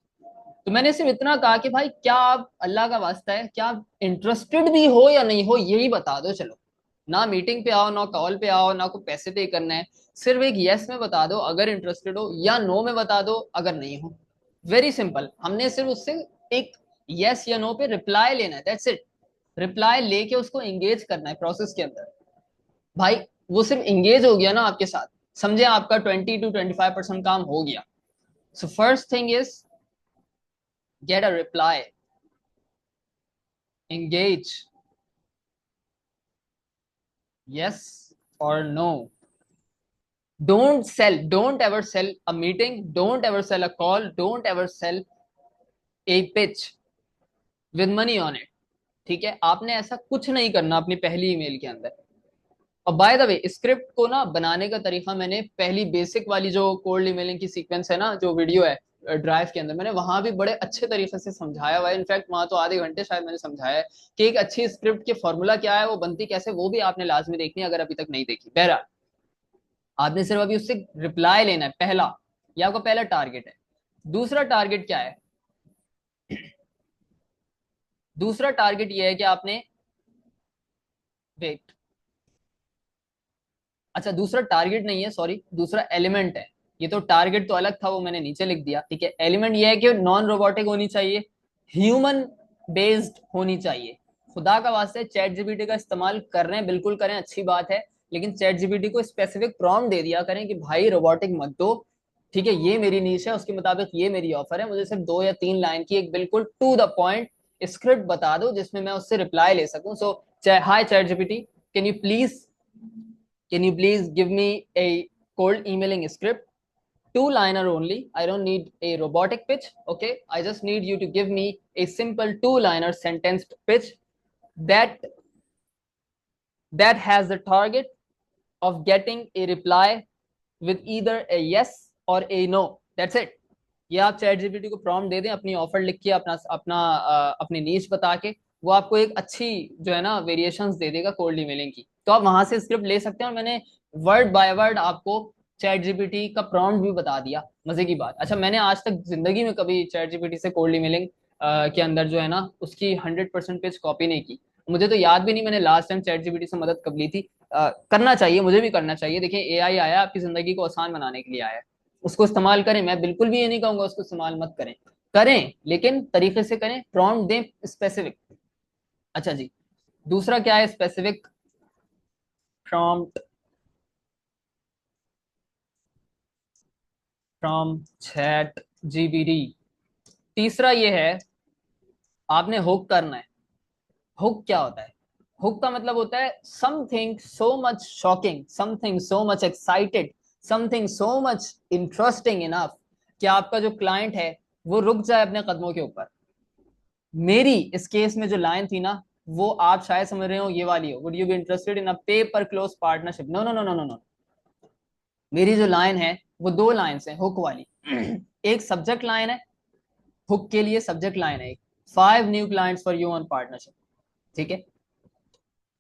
तो मैंने सिर्फ इतना कहा कि भाई क्या आप, अल्लाह का वास्ता है, क्या आप इंटरेस्टेड भी हो या नहीं हो, यही बता दो चलो। ना मीटिंग पे आओ, ना कॉल पे आओ, ना कोई पैसे पे करना है। सिर्फ एक यस में बता दो अगर इंटरेस्टेड हो, या नो में बता दो अगर नहीं हो। Very simple. हमने सिर्फ उससे एक यस या नो पे रिप्लाई लेना है, दैट्स इट। रिप्लाई लेके उसको एंगेज करना है प्रोसेस के अंदर। भाई वो सिर्फ एंगेज हो गया ना आपके साथ, समझे आपका 20 to 25% काम हो गया। So first thing is get a reply, engage, yes or no. Don't sell, don't ever sell a meeting, don't ever sell a call, don't ever sell a pitch with money on it। ठीक है, आपने ऐसा कुछ नहीं करना अपनी पहली email के अंदर। और बाय द वे, स्क्रिप्ट को ना बनाने का तरीका मैंने पहली बेसिक वाली जो कोल्ड ईमेलिंग की सीक्वेंस है ना, जो वीडियो है ड्राइव के अंदर, मैंने वहां भी बड़े अच्छे तरीके से समझाया हुआ है। इनफैक्ट वहां तो आधे घंटे शायद मैंने समझाया है कि एक अच्छी स्क्रिप्ट के फॉर्मूला क्या है, वो बनती कैसे, वो भी आपने लाजमी देखनी है अगर अभी तक नहीं देखी। बहरहाल, आपने सिर्फ अभी उससे रिप्लाई लेना है, पहला, ये आपका पहला टारगेट है। दूसरा टारगेट क्या है? दूसरा टारगेट ये है कि आपने, वेट, अच्छा दूसरा टारगेट नहीं है, सॉरी, दूसरा एलिमेंट है। ये तो टारगेट तो अलग था, वो मैंने नीचे लिख दिया, ठीक है। एलिमेंट ये है कि नॉन रोबोटिक होनी चाहिए, ह्यूमन बेस्ड होनी चाहिए। खुदा का वास्ते चैट जीपीटी का इस्तेमाल कर रहे हैं, बिल्कुल करें, अच्छी बात है। लेकिन चैट जीपीटी को स्पेसिफिक प्रॉम्प्ट दे दिया करें कि भाई रोबोटिक मत दो, ठीक है, ये मेरी नीश है, उसके मुताबिक ये मेरी ऑफर है, मुझे सिर्फ 2 या 3 लाइन की एक बिल्कुल टू द पॉइंट स्क्रिप्ट बता दो जिसमें मैं उससे रिप्लाई ले सकूं। So hi chat GPT, can you please can you please give me a cold emailing script, two-liner only. I don't need a robotic pitch. Okay, I just need you to give me a simple two-liner sentenced pitch that has the target of getting a reply with either a yes or a no. That's it. ये आप chat GPT को prompt दे दें, अपनी offer लिख के, अपना अपना अपनी नीश बता के, वो आपको एक अच्छी जो है ना वेरिएशंस दे देगा कोल्ड ईमेलिंग की। तो आप वहां से स्क्रिप्ट ले सकते हैं, और मैंने वर्ड बाय वर्ड आपको चैट जीपीटी का प्रॉम्प्ट भी बता दिया। मजे की बात, अच्छा मैंने आज तक जिंदगी में कभी चैट जीपीटी से कोल्ड ईमेलिंग के अंदर जो है ना उसकी 100% पेज कॉपी नहीं की। मुझे तो याद भी नहीं मैंने लास्ट टाइम चैट जीपीटी से मदद कब ली थी। करना चाहिए, मुझे भी करना चाहिए। देखिए एआई आया आपकी जिंदगी को आसान बनाने के लिए आया है, उसको इस्तेमाल करें। मैं बिल्कुल भी ये नहीं कहूंगा उसको इस्तेमाल मत करें, करें लेकिन तरीके से करें, प्रॉम्प्ट दें स्पेसिफिक। अच्छा जी, दूसरा क्या है specific prompt from chat GPT. तीसरा ये है, आपने हुक करना है। हुक क्या होता है? हुक का मतलब होता है something so much shocking, something so much excited, something so much interesting enough कि आपका जो क्लाइंट है वो रुक जाए अपने कदमों के ऊपर। मेरी इस केस में जो लाइन थी ना, वो आप शायद समझ रहे हो ये वाली हो, would you be interested in a pay per close partnership, no no no no no no. मेरी जो लाइन है वो दो लाइंस हैं हुक वाली। एक सब्जेक्ट लाइन है, हुक के लिए सब्जेक्ट लाइन है, 5 new clients for you on partnership, ठीक है।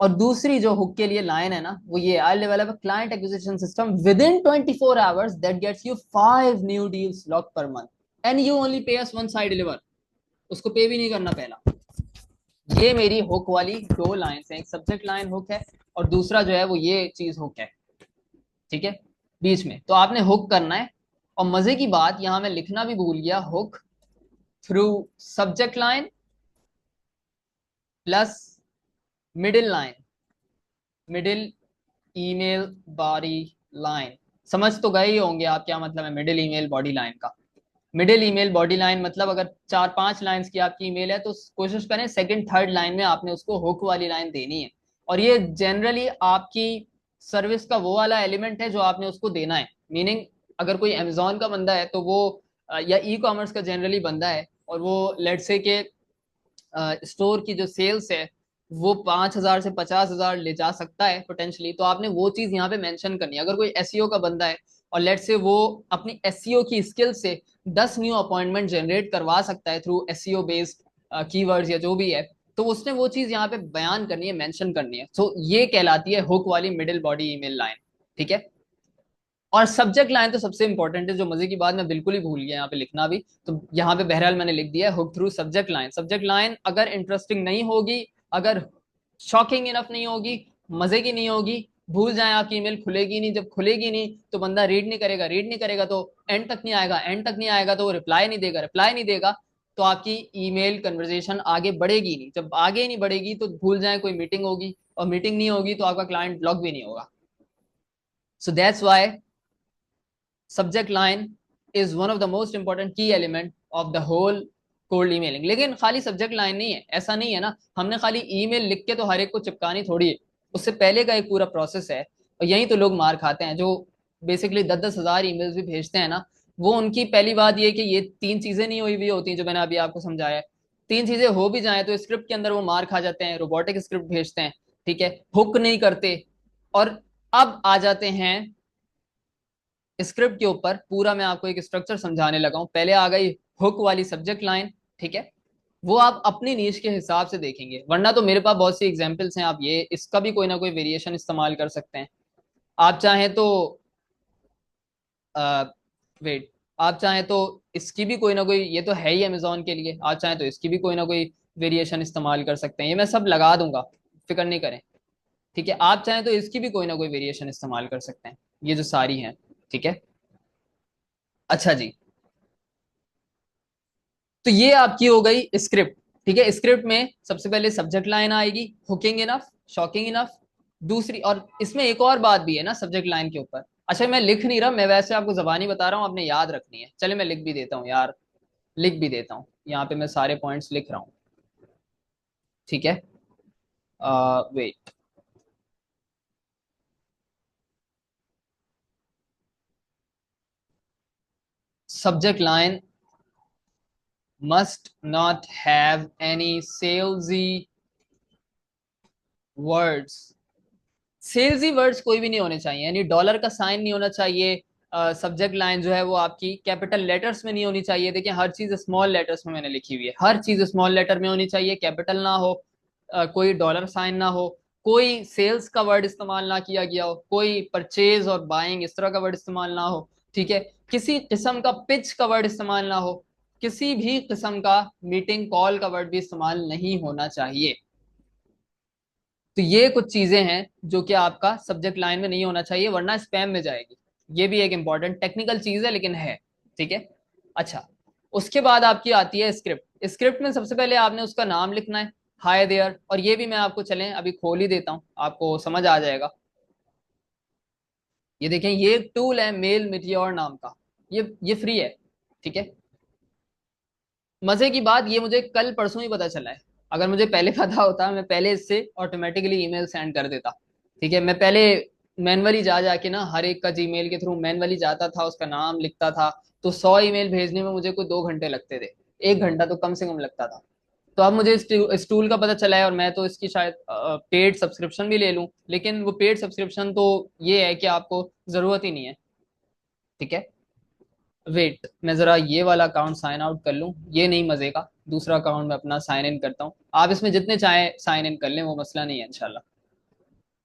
और दूसरी जो हुक के लिए लाइन है ना, वो ये, I develop a client acquisition system within 24 hours that gets you 5 new deals lock per month and you only pay us one side deliver. उसको पे भी नहीं करना पहला। ये मेरी हुक वाली दो लाइंस हैं, एक सब्जेक्ट लाइन हुक है और दूसरा जो है वो ये चीज हुक है, ठीक है। बीच में तो आपने हुक करना है। और मजे की बात यहां मैं लिखना भी भूल गया, hook through subject line plus middle line, middle email body line. समझ तो गए ही होंगे आप क्या मतलब है मिडिल ईमेल बॉडी लाइन का। मिडिल ईमेल बॉडी लाइन मतलब अगर 4-5 लाइंस की आपकी ईमेल है तो कोशिश करें सेकंड थर्ड लाइन में आपने उसको हुक वाली लाइन देनी है। और ये जनरली आपकी सर्विस का वो वाला एलिमेंट है जो आपने उसको देना है। मीनिंग अगर कोई अमेजोन का बंदा है तो वो या ई कॉमर्स का जनरली बंदा है और वो लेट्स से के स्टोर की जो सेल्स है वो 5,000 से 50,000 ले जा सकता है पोटेंशली, तो आपने वो चीज यहाँ पे मेंशन करनी है। अगर कोई एसईओ का बंदा है और लेट से वो अपनी एसईओ की स्किल से 10 न्यू अपॉइंटमेंट जनरेट करवा सकता है थ्रू एसईओ बेस्ड कीवर्ड्स या जो भी है, तो उसने वो चीज यहाँ पे बयान करनी है, मेंशन करनी है। सो ये कहलाती है हुक वाली मिडिल बॉडी ईमेल लाइन, ठीक है। और सब्जेक्ट लाइन तो सबसे इंपॉर्टेंट है, जो मजे की बात मैं बिल्कुल ही भूल गया यहाँ पे लिखना भी। तो यहाँ पे बहरहाल मैंने लिख दिया है hook through subject line. Subject line अगर इंटरेस्टिंग नहीं होगी, अगर शॉकिंग इनफ नहीं होगी, मजे की नहीं होगी, भूल जाए आपकी ईमेल खुलेगी नहीं, जब खुलेगी नहीं तो बंदा रीड नहीं करेगा, रीड नहीं करेगा तो एंड तक नहीं आएगा, एंड तक नहीं आएगा तो वो रिप्लाई नहीं देगा, रिप्लाई नहीं देगा तो आपकी ईमेल कन्वर्जेशन आगे बढ़ेगी नहीं। जब आगे नहीं बढ़ेगी तो भूल जाए कोई मीटिंग होगी, और मीटिंग नहीं होगी तो आपका क्लाइंट ब्लॉक भी नहीं होगा। So that's why subject line is one of the most important key element of the whole cold emailing। लेकिन खाली सब्जेक्ट लाइन नहीं है, ऐसा नहीं है ना, हमने खाली ईमेल लिख के तो हर एक को चिपकानी थोड़ी है। उससे पहले का एक पूरा प्रोसेस है। और यही तो लोग मार खाते हैं जो बेसिकली 10-10 हजार ईमेल्स भी भेजते हैं ना। वो उनकी पहली बात ये कि ये 3 चीजें नहीं हुई भी होती जो मैंने अभी आपको समझाया है। 3 चीजें हो भी जाए तो स्क्रिप्ट के अंदर वो मार खा जाते हैं, रोबोटिक स्क्रिप्ट भेजते हैं, ठीक है, हुक नहीं करते। और अब आ जाते हैं स्क्रिप्ट के ऊपर। पूरा मैं आपको एक स्ट्रक्चर समझाने लगा हूं। पहले आ गई हुक वाली सब्जेक्ट लाइन, ठीक है, वो आप अपनी नीश के हिसाब से देखेंगे, वरना तो मेरे पास बहुत सी एग्जांपल्स हैं, आप ये इसका भी कोई ना कोई वेरिएशन इस्तेमाल कर सकते हैं। आप चाहें तो वेट, आप चाहें तो इसकी भी कोई ना कोई, ये तो है ही अमेजोन के लिए, आप चाहें तो इसकी भी कोई ना कोई वेरिएशन इस्तेमाल कर सकते हैं, ये मैं सब लगा दूंगा, फिक्र नहीं करें, ठीक है। आप चाहें तो इसकी भी कोई ना कोई वेरिएशन इस्तेमाल कर सकते हैं, ये जो सारी हैं, ठीक है। अच्छा जी, तो ये आपकी हो गई स्क्रिप्ट, ठीक है। स्क्रिप्ट में सबसे पहले सब्जेक्ट लाइन आएगी, हुकिंग इनफ, शॉकिंग इनफ। दूसरी, और इसमें एक और बात भी है ना सब्जेक्ट लाइन के ऊपर। अच्छा मैं लिख नहीं रहा, मैं वैसे आपको जबानी बता रहा हूँ, आपने याद रखनी है। चले मैं लिख भी देता हूँ यार, लिख भी देता हूँ, यहाँ पे मैं सारे पॉइंट्स लिख रहा हूँ, ठीक है। Wait, subject line must not have any salesy words। Salesy words कोई भी नहीं होने चाहिए, यानी डॉलर का साइन नहीं होना चाहिए। सब्जेक्ट लाइन जो है वो आपकी कैपिटल लेटर्स में नहीं होनी चाहिए। देखिए हर चीज स्मॉल लेटर्स में मैंने लिखी हुई है, हर चीज स्मॉल लेटर में होनी चाहिए, कैपिटल ना हो, कोई डॉलर साइन ना हो, कोई सेल्स का वर्ड इस्तेमाल ना किया गया हो, कोई परचेज और बाइंग इस तरह का वर्ड इस्तेमाल ना हो, ठीक है। किसी किस्म का पिच का वर्ड इस्तेमाल ना हो, किसी भी किस्म का मीटिंग कॉल का वर्ड भी इस्तेमाल नहीं होना चाहिए। तो ये कुछ चीजें हैं जो कि आपका सब्जेक्ट लाइन में नहीं होना चाहिए, वरना स्पैम में जाएगी। ये भी एक इंपॉर्टेंट टेक्निकल चीज है लेकिन है, ठीक है। अच्छा, उसके बाद आपकी आती है स्क्रिप्ट। स्क्रिप्ट में सबसे पहले आपने उसका नाम लिखना है, हाय देयर। और ये भी मैं आपको चलें अभी खोल ही देता हूँ, आपको समझ आ जाएगा। ये देखें, ये एक टूल है मेल मिटियोर नाम का, ये फ्री है, ठीक है। मजे की बात ये मुझे कल परसों ही पता चला है। अगर मुझे पहले पता होता मैं पहले इससे ऑटोमेटिकली ईमेल सेंड कर देता। ठीक है, मैं पहले मैनुअली जा जाके ना हर एक का जीमेल के थ्रू मैनुअली जाता था, उसका नाम लिखता था। तो 100 ईमेल भेजने में मुझे कोई 2 घंटे लगते थे, 1 घंटा तो कम से कम लगता था। तो अब मुझे इस टूल का पता चला है, और मैं तो इसकी शायद पेड सब्सक्रिप्शन भी ले लूं, लेकिन वो पेड सब्सक्रिप्शन तो ये है कि आपको जरूरत ही नहीं है। ठीक है, वेट मैं जरा ये वाला अकाउंट साइन आउट कर लूं, ये नहीं मजे का, दूसरा अकाउंट मैं अपना साइन इन करता हूँ। आप इसमें जितने चाहे साइन इन कर लें, वो मसला नहीं है इंशाल्लाह।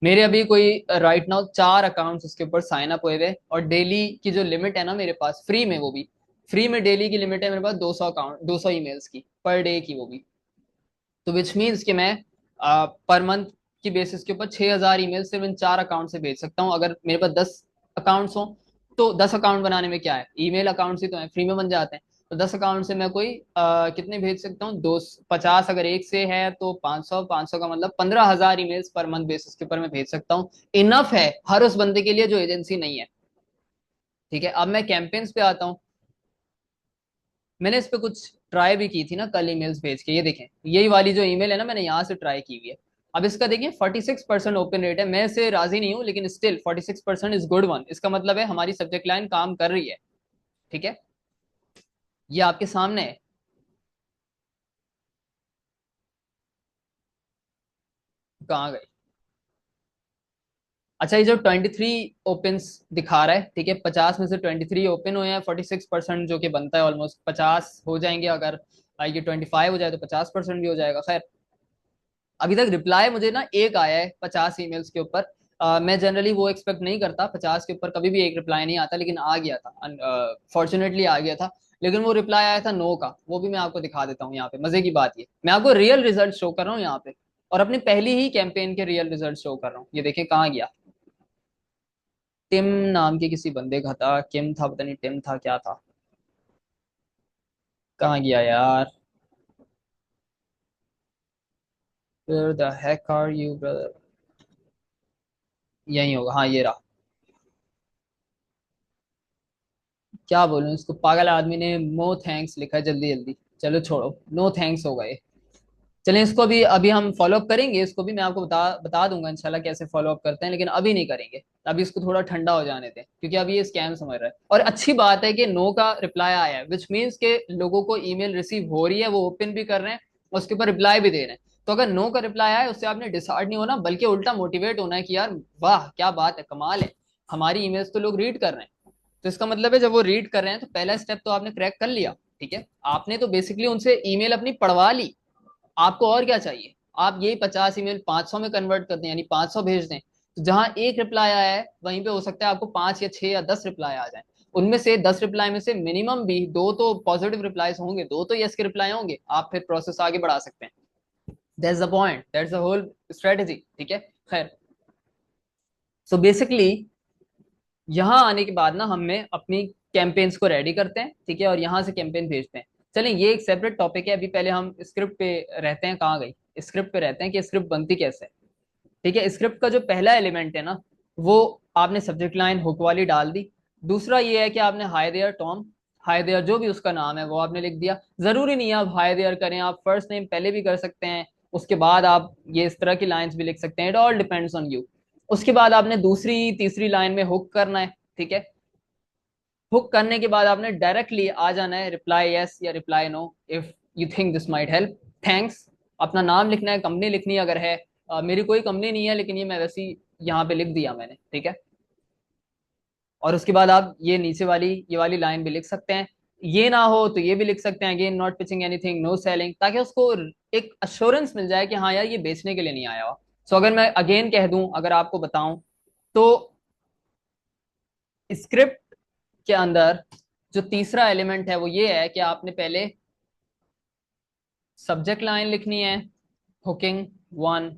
मेरे अभी कोई राइट नाउ 4 अकाउंट्स उसके ऊपर साइन अप हुए हुए, और डेली की जो लिमिट है ना मेरे पास, फ्री में, वो भी फ्री में डेली की लिमिट है मेरे पास 200 अकाउंट, 200 ईमेल्स की पर डे की, वो भी। तो विच मीन्स कि मैं पर मंथ की बेसिस के ऊपर 6,000 ईमेल सिर्फ इन 4 अकाउंट से भेज सकता हूँ। अगर मेरे पास 10 अकाउंट्स हो, तो 10 अकाउंट बनाने में क्या है, ईमेल अकाउंट्स ही तो है, फ्री में बन जाते हैं। तो 10 अकाउंट से मैं कोई कितने भेज सकता हूँ, 250, अगर एक से है तो 500, 500 का मतलब 15,000 ईमेल्स पर मंथ बेसिस के ऊपर मैं भेज सकता हूँ। इनफ है हर उस बंदे के लिए जो एजेंसी नहीं है। ठीक है, अब मैं कैंपेन्स पे आता हूँ। मैंने इस पे कुछ ट्राई भी की थी ना कल, ईमेल्स भेज के, ये देखें, यही वाली जो ईमेल है ना, मैंने यहाँ से ट्राई की हुई है। अब इसका देखिए 46% ओपन रेट है, मैं इससे राजी नहीं हूँ, लेकिन स्टिल 46% इज गुड वन, इसका मतलब है हमारी सब्जेक्ट लाइन काम कर रही है। ठीक है, ये आपके सामने है। कहाँ गई? अच्छा, ये जो 23 ओपन्स दिखा रहा है, ठीक है, 50 में से 23 ओपन हुए हैं, 46% जो कि बनता है ऑलमोस्ट 50 हो जाएंगे। अगर ये 25 हो जाए तो 50% भी हो जाएगा। खैर, अभी तक रिप्लाई मुझे ना एक आया है 50 ईमेल्स के ऊपर। मैं जनरली वो एक्सपेक्ट नहीं करता, 50 के ऊपर कभी भी एक रिप्लाई नहीं आता, लेकिन आ गया था, फॉर्चुनेटली आ गया था। लेकिन वो रिप्लाई आया था नो का, वो भी मैं आपको दिखा देता हूँ यहाँ पे। मजे की बात ये, मैं आपको रियल रिजल्ट शो कर रहा हूँ यहाँ पे, और अपनी पहली ही कैंपेन के रियल रिजल्ट शो कर रहा हूँ। ये देखें कहाँ गया। टिम नाम के किसी बंदे का था, किम था, पता नहीं टिम था क्या था, कहाँ गया यार। Where the heck are you brother? यही होगा, हाँ ये रहा। क्या बोलूं, इसको पागल आदमी ने नो थैंक्स लिखा है जल्दी जल्दी। चलो छोड़ो, नो थैंक्स हो गए। चलें, इसको भी अभी हम फॉलो अप करेंगे, इसको भी मैं आपको बता बता दूंगा इंशाल्लाह कैसे फॉलो अप करते हैं, लेकिन अभी नहीं करेंगे। अभी इसको थोड़ा ठंडा हो जाने दें, क्योंकि अभी ये स्कैम समझ रहा है। और अच्छी बात है कि नो का रिप्लाई आया है, विच मीन्स के लोगों को ईमेल रिसीव हो रही है, वो ओपन भी कर रहे हैं, और उसके ऊपर रिप्लाई भी दे रहे हैं। तो अगर नो का रिप्लाई आया है, उससे आपने डिसहार्ड नहीं होना, बल्कि उल्टा मोटिवेट होना है कि यार वाह क्या बात है, कमाल है, हमारी ईमेल्स तो लोग रीड कर रहे हैं। तो इसका मतलब है जब वो रीड कर रहे हैं तो पहला स्टेप तो आपने क्रैक कर लिया। ठीक है, आपने तो बेसिकली उनसे ईमेल अपनी पढ़वा ली। आपको और क्या चाहिए? आप यही 50 ईमेल 500 में कन्वर्ट कर दें, यानी 500 भेज दें। तो जहां एक रिप्लाई आया है, वहीं पे हो सकता है आपको 5 या 6 या 10 रिप्लाई आ जाए। उनमें से 10 रिप्लाई में से मिनिमम भी 2 तो पॉजिटिव रिप्लाईज होंगे, 2 तो यस के रिप्लाई होंगे, आप फिर प्रोसेस आगे बढ़ा सकते हैं। That's the point, that's the whole strategy. ठीक है, खैर, सो बेसिकली यहाँ आने के बाद ना हमें अपनी कैंपेन्स को रेडी करते हैं। ठीक है, और यहाँ से कैंपेन भेजते हैं। चलें, ये एक सेपरेट टॉपिक है, अभी पहले हम स्क्रिप्ट पे रहते हैं। कहाँ गई? स्क्रिप्ट पे रहते हैं कि स्क्रिप्ट बनती कैसे है। ठीक है, स्क्रिप्ट का जो पहला एलिमेंट है ना, वो आपने सब्जेक्ट लाइन हुक वाली डाल दी। दूसरा ये है कि आपने hi there Tom, hi there जो भी उसका नाम है वो आपने लिख दिया। जरूरी नहीं है आप हाय देयर करें, आप फर्स्ट नेम पहले भी कर सकते हैं, उसके बाद आप ये इस तरह की लाइंस भी लिख सकते हैं, it all depends on you. उसके बाद आपने दूसरी तीसरी लाइन में हुक करना है। ठीक है, हुक करने के बाद आपने डायरेक्टली आ जाना है रिप्लाई यस या reply no if you think this might help, thanks. अपना नाम लिखना है, कंपनी लिखनी है अगर है। मेरी कोई कंपनी नहीं है, लेकिन ये मैं वैसे ही यहाँ पे लिख दिया मैंने। ठीक है, और उसके बाद आप ये नीचे वाली ये वाली लाइन भी लिख सकते हैं। ये ना हो तो ये भी लिख सकते हैं, again not pitching anything, no selling, ताकि उसको एक अश्योरेंस मिल जाए कि हाँ यार ये बेचने के लिए नहीं आया हुआ। सो अगर मैं अगेन कह दूं, अगर आपको बताऊं, तो स्क्रिप्ट के अंदर जो तीसरा एलिमेंट है वो ये है कि आपने पहले सब्जेक्ट लाइन लिखनी है, हुकिंग वन।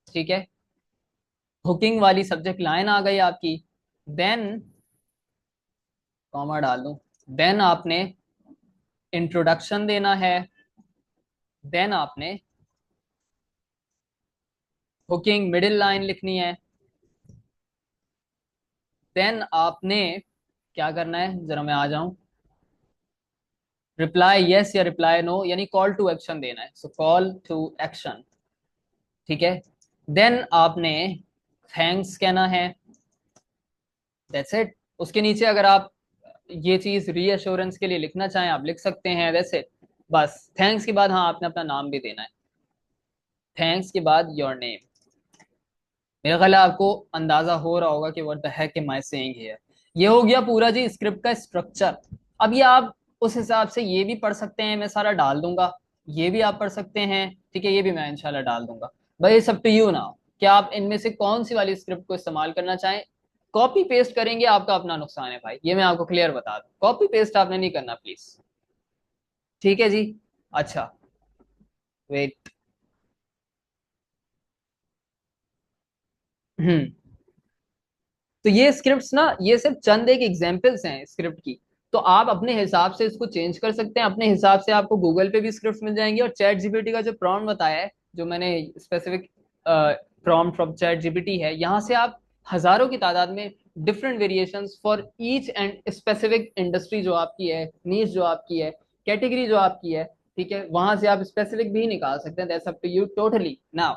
ठीक है, हुकिंग वाली सब्जेक्ट लाइन आ गई आपकी। देन कॉमा डाल दूं, देन आपने इंट्रोडक्शन देना है। देन आपने हुकिंग मिडिल लाइन लिखनी है। देन आपने क्या करना है, जरा मैं आ जाऊं, रिप्लाई यस या रिप्लाई नो, यानी कॉल टू एक्शन देना है, सो कॉल टू एक्शन। ठीक है, देन आपने थैंक्स कहना है, दैट्स इट। उसके नीचे अगर आप ये चीज रीअश्योरेंस के लिए लिखना चाहें आप लिख सकते हैं, दैट्स इट। बस थैंक्स के बाद हाँ आपने अपना नाम भी देना है, थैंक्स के बाद योर नेम। मेरा ख्याल है आपको अंदाजा हो रहा होगा कि what the heck am I saying here. ये हो गया पूरा जी स्क्रिप्ट का स्ट्रक्चर। अब ये आप उस हिसाब से ये भी पढ़ सकते हैं, मैं सारा डाल दूंगा। ये भी आप पढ़ सकते हैं, ठीक है, ये भी मैं इंशाल्लाह डाल दूंगा। भाई सब टू यू ना, कि आप इनमें से कौन सी वाली स्क्रिप्ट को इस्तेमाल करना चाहें। कॉपी पेस्ट करेंगे आपका अपना नुकसान है भाई, ये मैं आपको क्लियर बता दूं, कॉपी पेस्ट आपने नहीं करना प्लीज। ठीक है जी। अच्छा, वेट। हम्म। तो ये स्क्रिप्ट्स ना, ये सिर्फ चंद एक एग्जांपल्स हैं स्क्रिप्ट की। तो आप अपने हिसाब से इसको चेंज कर सकते हैं, अपने हिसाब से आपको गूगल पे भी स्क्रिप्ट्स मिल जाएंगे, और चैट जीपीटी का जो प्रॉम्प्ट बताया है, जो मैंने specific prompt from chat GPT है, यहाँ से आप हजारों की तादाद में different variations for each and specific industry जो आपकी है, नीश जो आपकी है, कैटेगरी जो आपकी है, ठीक है, वहां से आप स्पेसिफिक भी निकाल सकते हैं। That's up to you totally. Now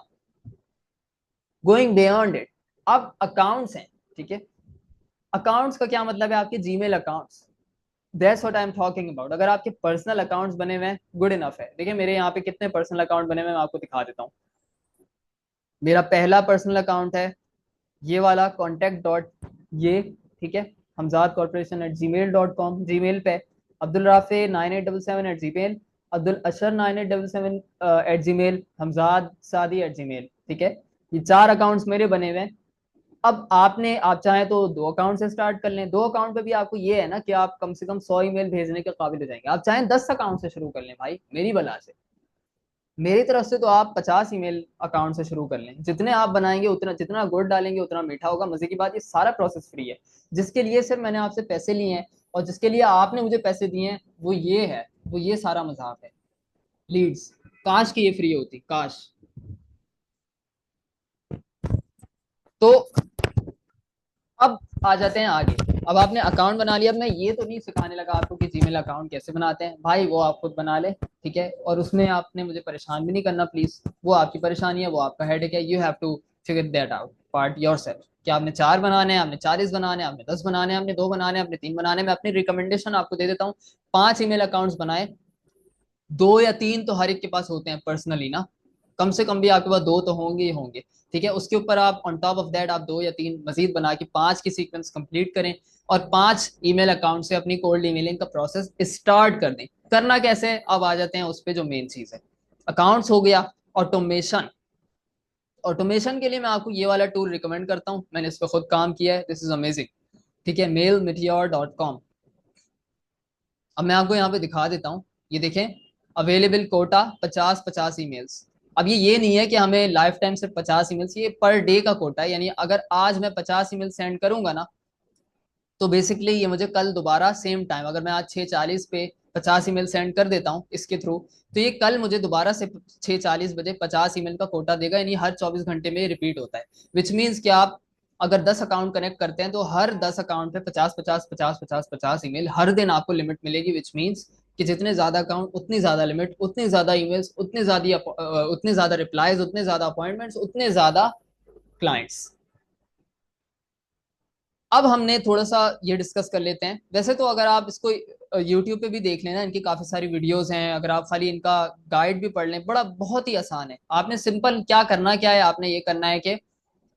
going beyond it, अब अकाउंट्स हैं, ठीक है। अकाउंट्स का क्या मतलब है, आपके Gmail accounts. That's what I am talking about. अगर आपके पर्सनल अकाउंट्स बने हुए हैं, गुड इनफ है। देखिए मेरे यहाँ पे कितने पर्सनल अकाउंट बने हुए हैं, मैं आपको दिखा देता हूँ। मेरा पहला पर्सनल अकाउंट है ये वाला, कॉन्टैक्ट डॉट ये, ठीक है, Hamzad corporation at Gmail dot com, Gmail पे। Abdul Rafi 9877 at Gmail, Abdul Ashar 9877 at Gmail, Hamzad Saadi at ji mail, ठीक है। ये चार अकाउंट्स मेरे बने हुए हैं। अब आपने, आप चाहें तो दो अकाउंट से स्टार्ट कर लें, दो अकाउंट पे भी आपको ये है ना कि आप कम से कम 100 ईमेल भेजने के काबिल हो जाएंगे। आप चाहें 10 अकाउंट से शुरू कर लें भाई, मेरी बला से, मेरी तरफ से तो आप 50 ईमेल अकाउंट से शुरू कर लें। जितने आप बनाएंगे उतना, जितना गुड़ डालेंगे उतना मीठा होगा। मजे की बात, ये सारा प्रोसेस फ्री है। जिसके लिए सिर्फ मैंने आपसे पैसे लिए हैं और जिसके लिए आपने मुझे पैसे दिए हैं, वो ये है, वो ये सारा मजाक है। लीड्स, काश की ये फ्री होती, काश। तो अब आ जाते हैं आगे। अब आपने अकाउंट बना लिया, अब मैं ये तो नहीं सिखाने लगा आपको कि जीमेल अकाउंट कैसे बनाते हैं, भाई वो आप खुद बना ले, ठीक है। और उसमें आपने मुझे परेशान भी नहीं करना प्लीज, वो आपकी परेशानी है, वो आपका हेडेक है। You have to figure that out part yourself. कि आपने 4 बनाने हैं, आपने 40 बनाने हैं, आपने 10 बनाने हैं, आपने 2 बनाने हैं, आपने 3 बनाने हैं। मैं अपनी रिकमेंडेशन आपको दे देता हूँ, 5 ईमेल अकाउंट्स बनाए। 2 या 3 तो हर एक के पास होते हैं पर्सनली ना, कम से कम भी आपके पास 2 तो होंगे ही होंगे, ठीक है। उसके ऊपर आप ऑन टॉप ऑफ दैट आप 2 या 3 मजीद बना के 5 की सीक्वेंस कंप्लीट करें, और 5 ईमेल अकाउंट से अपनी कोल्ड ईमेलिंग का प्रोसेस स्टार्ट कर दें। करना कैसे है, अब आ जाते हैं उस पर जो मेन चीज है। अकाउंट्स हो गया। ऑटोमेशन, ऑटोमेशन के लिए मैं आपको ये वाला टूल रिकमेंड करता हूँ, मैंने इस पर खुद काम किया है, दिस इज अमेजिंग, ठीक है, mailmeteor.com। अब मैं आपको यहाँ पे दिखा देता हूँ, ये देखें, अवेलेबल कोटा 50 ईमेल्स। अब ये नहीं है कि हमें लाइफ टाइम सिर्फ 50 ईमेल्स, ये पर डे का कोटा है, यानी अगर आज मैं 50 ईमेल सेंड करूंगा ना, तो बेसिकली ये मुझे कल दोबारा सेम टाइम, अगर मैं आज 6:40 पे 50 ईमेल सेंड कर देता हूँ इसके थ्रू, तो ये कल मुझे दोबारा से 6:40 बजे 50 ईमेल का कोटा देगा, यानी हर 24 घंटे में रिपीट होता है। विच मीन्स कि आप अगर 10 अकाउंट कनेक्ट करते हैं, तो हर 10 अकाउंट पे 50 50 50 50 50 ईमेल हर दिन आपको लिमिट मिलेगी। विच मीन्स कि जितने ज्यादा अकाउंट उतनी ज्यादा लिमिट, उतनी ज्यादा ईमेल्स, उतने ज्यादा रिप्लाईज, उतने ज्यादा अपॉइंटमेंट्स, उतने ज्यादा क्लाइंट्स। अब हमने थोड़ा सा ये डिस्कस कर लेते हैं। वैसे तो अगर आप इसको यूट्यूब पे भी देख लेना, इनकी काफी सारी वीडियोस हैं, अगर आप खाली इनका गाइड भी पढ़ लें, बड़ा बहुत ही आसान है। आपने सिंपल क्या करना, क्या है, आपने ये करना है कि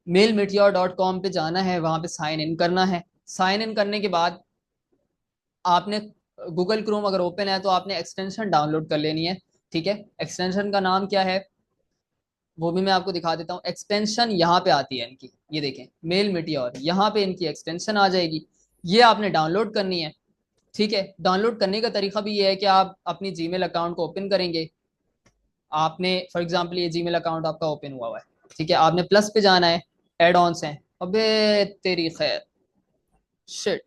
mailmeteor.com पे जाना है, वहां पे साइन इन करना है। साइन इन करने के बाद आपने गूगल क्रोम अगर ओपन है तो आपने एक्सटेंशन डाउनलोड कर लेनी है, ठीक है। एक्सटेंशन का नाम क्या है वो भी मैं आपको दिखा देता हूँ। एक्सटेंशन यहाँ पे आती है इनकी, ये देखें, मेल मिटियोर, यहाँ पे इनकी एक्सटेंशन आ जाएगी। ये आपने डाउनलोड करनी है, ठीक है। डाउनलोड करने का तरीका भी ये है कि आप अपनी जीमेल अकाउंट को ओपन करेंगे। आपने फॉर एग्जांपल ये जीमेल अकाउंट आपका ओपन हुआ हुआ है, ठीक है, आपने प्लस पे जाना है, एड ऑन्स हैं, अबे तेरी खैर, शिट।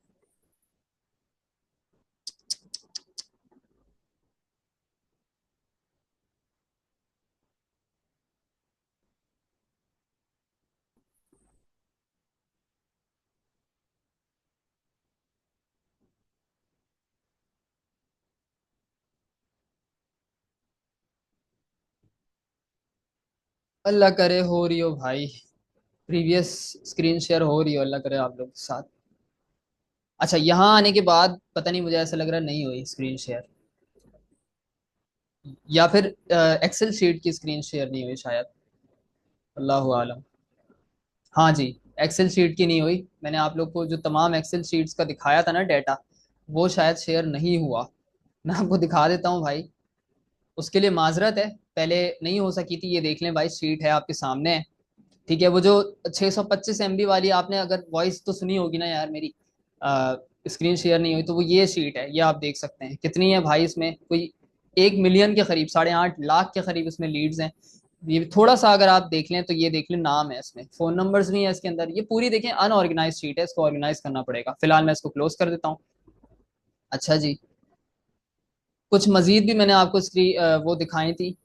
अल्लाह करे हो रही हो भाई। प्रीवियस स्क्रीन शेयर हो रही हो, अल्लाह करे आप लोग के साथ। अच्छा, यहाँ आने के बाद पता नहीं, मुझे ऐसा लग रहा है नहीं हुई स्क्रीन शेयर, या फिर एक्सेल शीट की स्क्रीन शेयर नहीं हुई शायद। अल्लाह आलम। हाँ जी, एक्सेल शीट की नहीं हुई। मैंने आप लोग को जो तमाम एक्सेल शीट्स का दिखाया था ना डाटा, वो शायद शेयर नहीं हुआ। मैं आपको दिखा देता हूँ भाई, उसके लिए माजरत है। पहले नहीं हो सकी थी, ये देख लें भाई, शीट है आपके सामने है। ठीक है, वो जो 625 MB वाली आपने अगर वॉइस तो सुनी होगी ना यार मेरी, स्क्रीन शेयर नहीं हुई, तो वो ये शीट है, ये आप देख सकते हैं कितनी है भाई। इसमें कोई 1 मिलियन के करीब, 8.5 लाख के करीब इसमें लीड्स हैं। ये थोड़ा सा अगर आप देख लें तो ये देख लें, नाम है इसमें, फोन नंबर्स भी हैं इसके अंदर। ये पूरी देखें, अनऑर्गेनाइज शीट है, इसको ऑर्गेनाइज करना पड़ेगा। फिलहाल मैं इसको क्लोज कर देता हूँ। अच्छा जी, कुछ मजीद भी मैंने आपको वो दिखाई थी,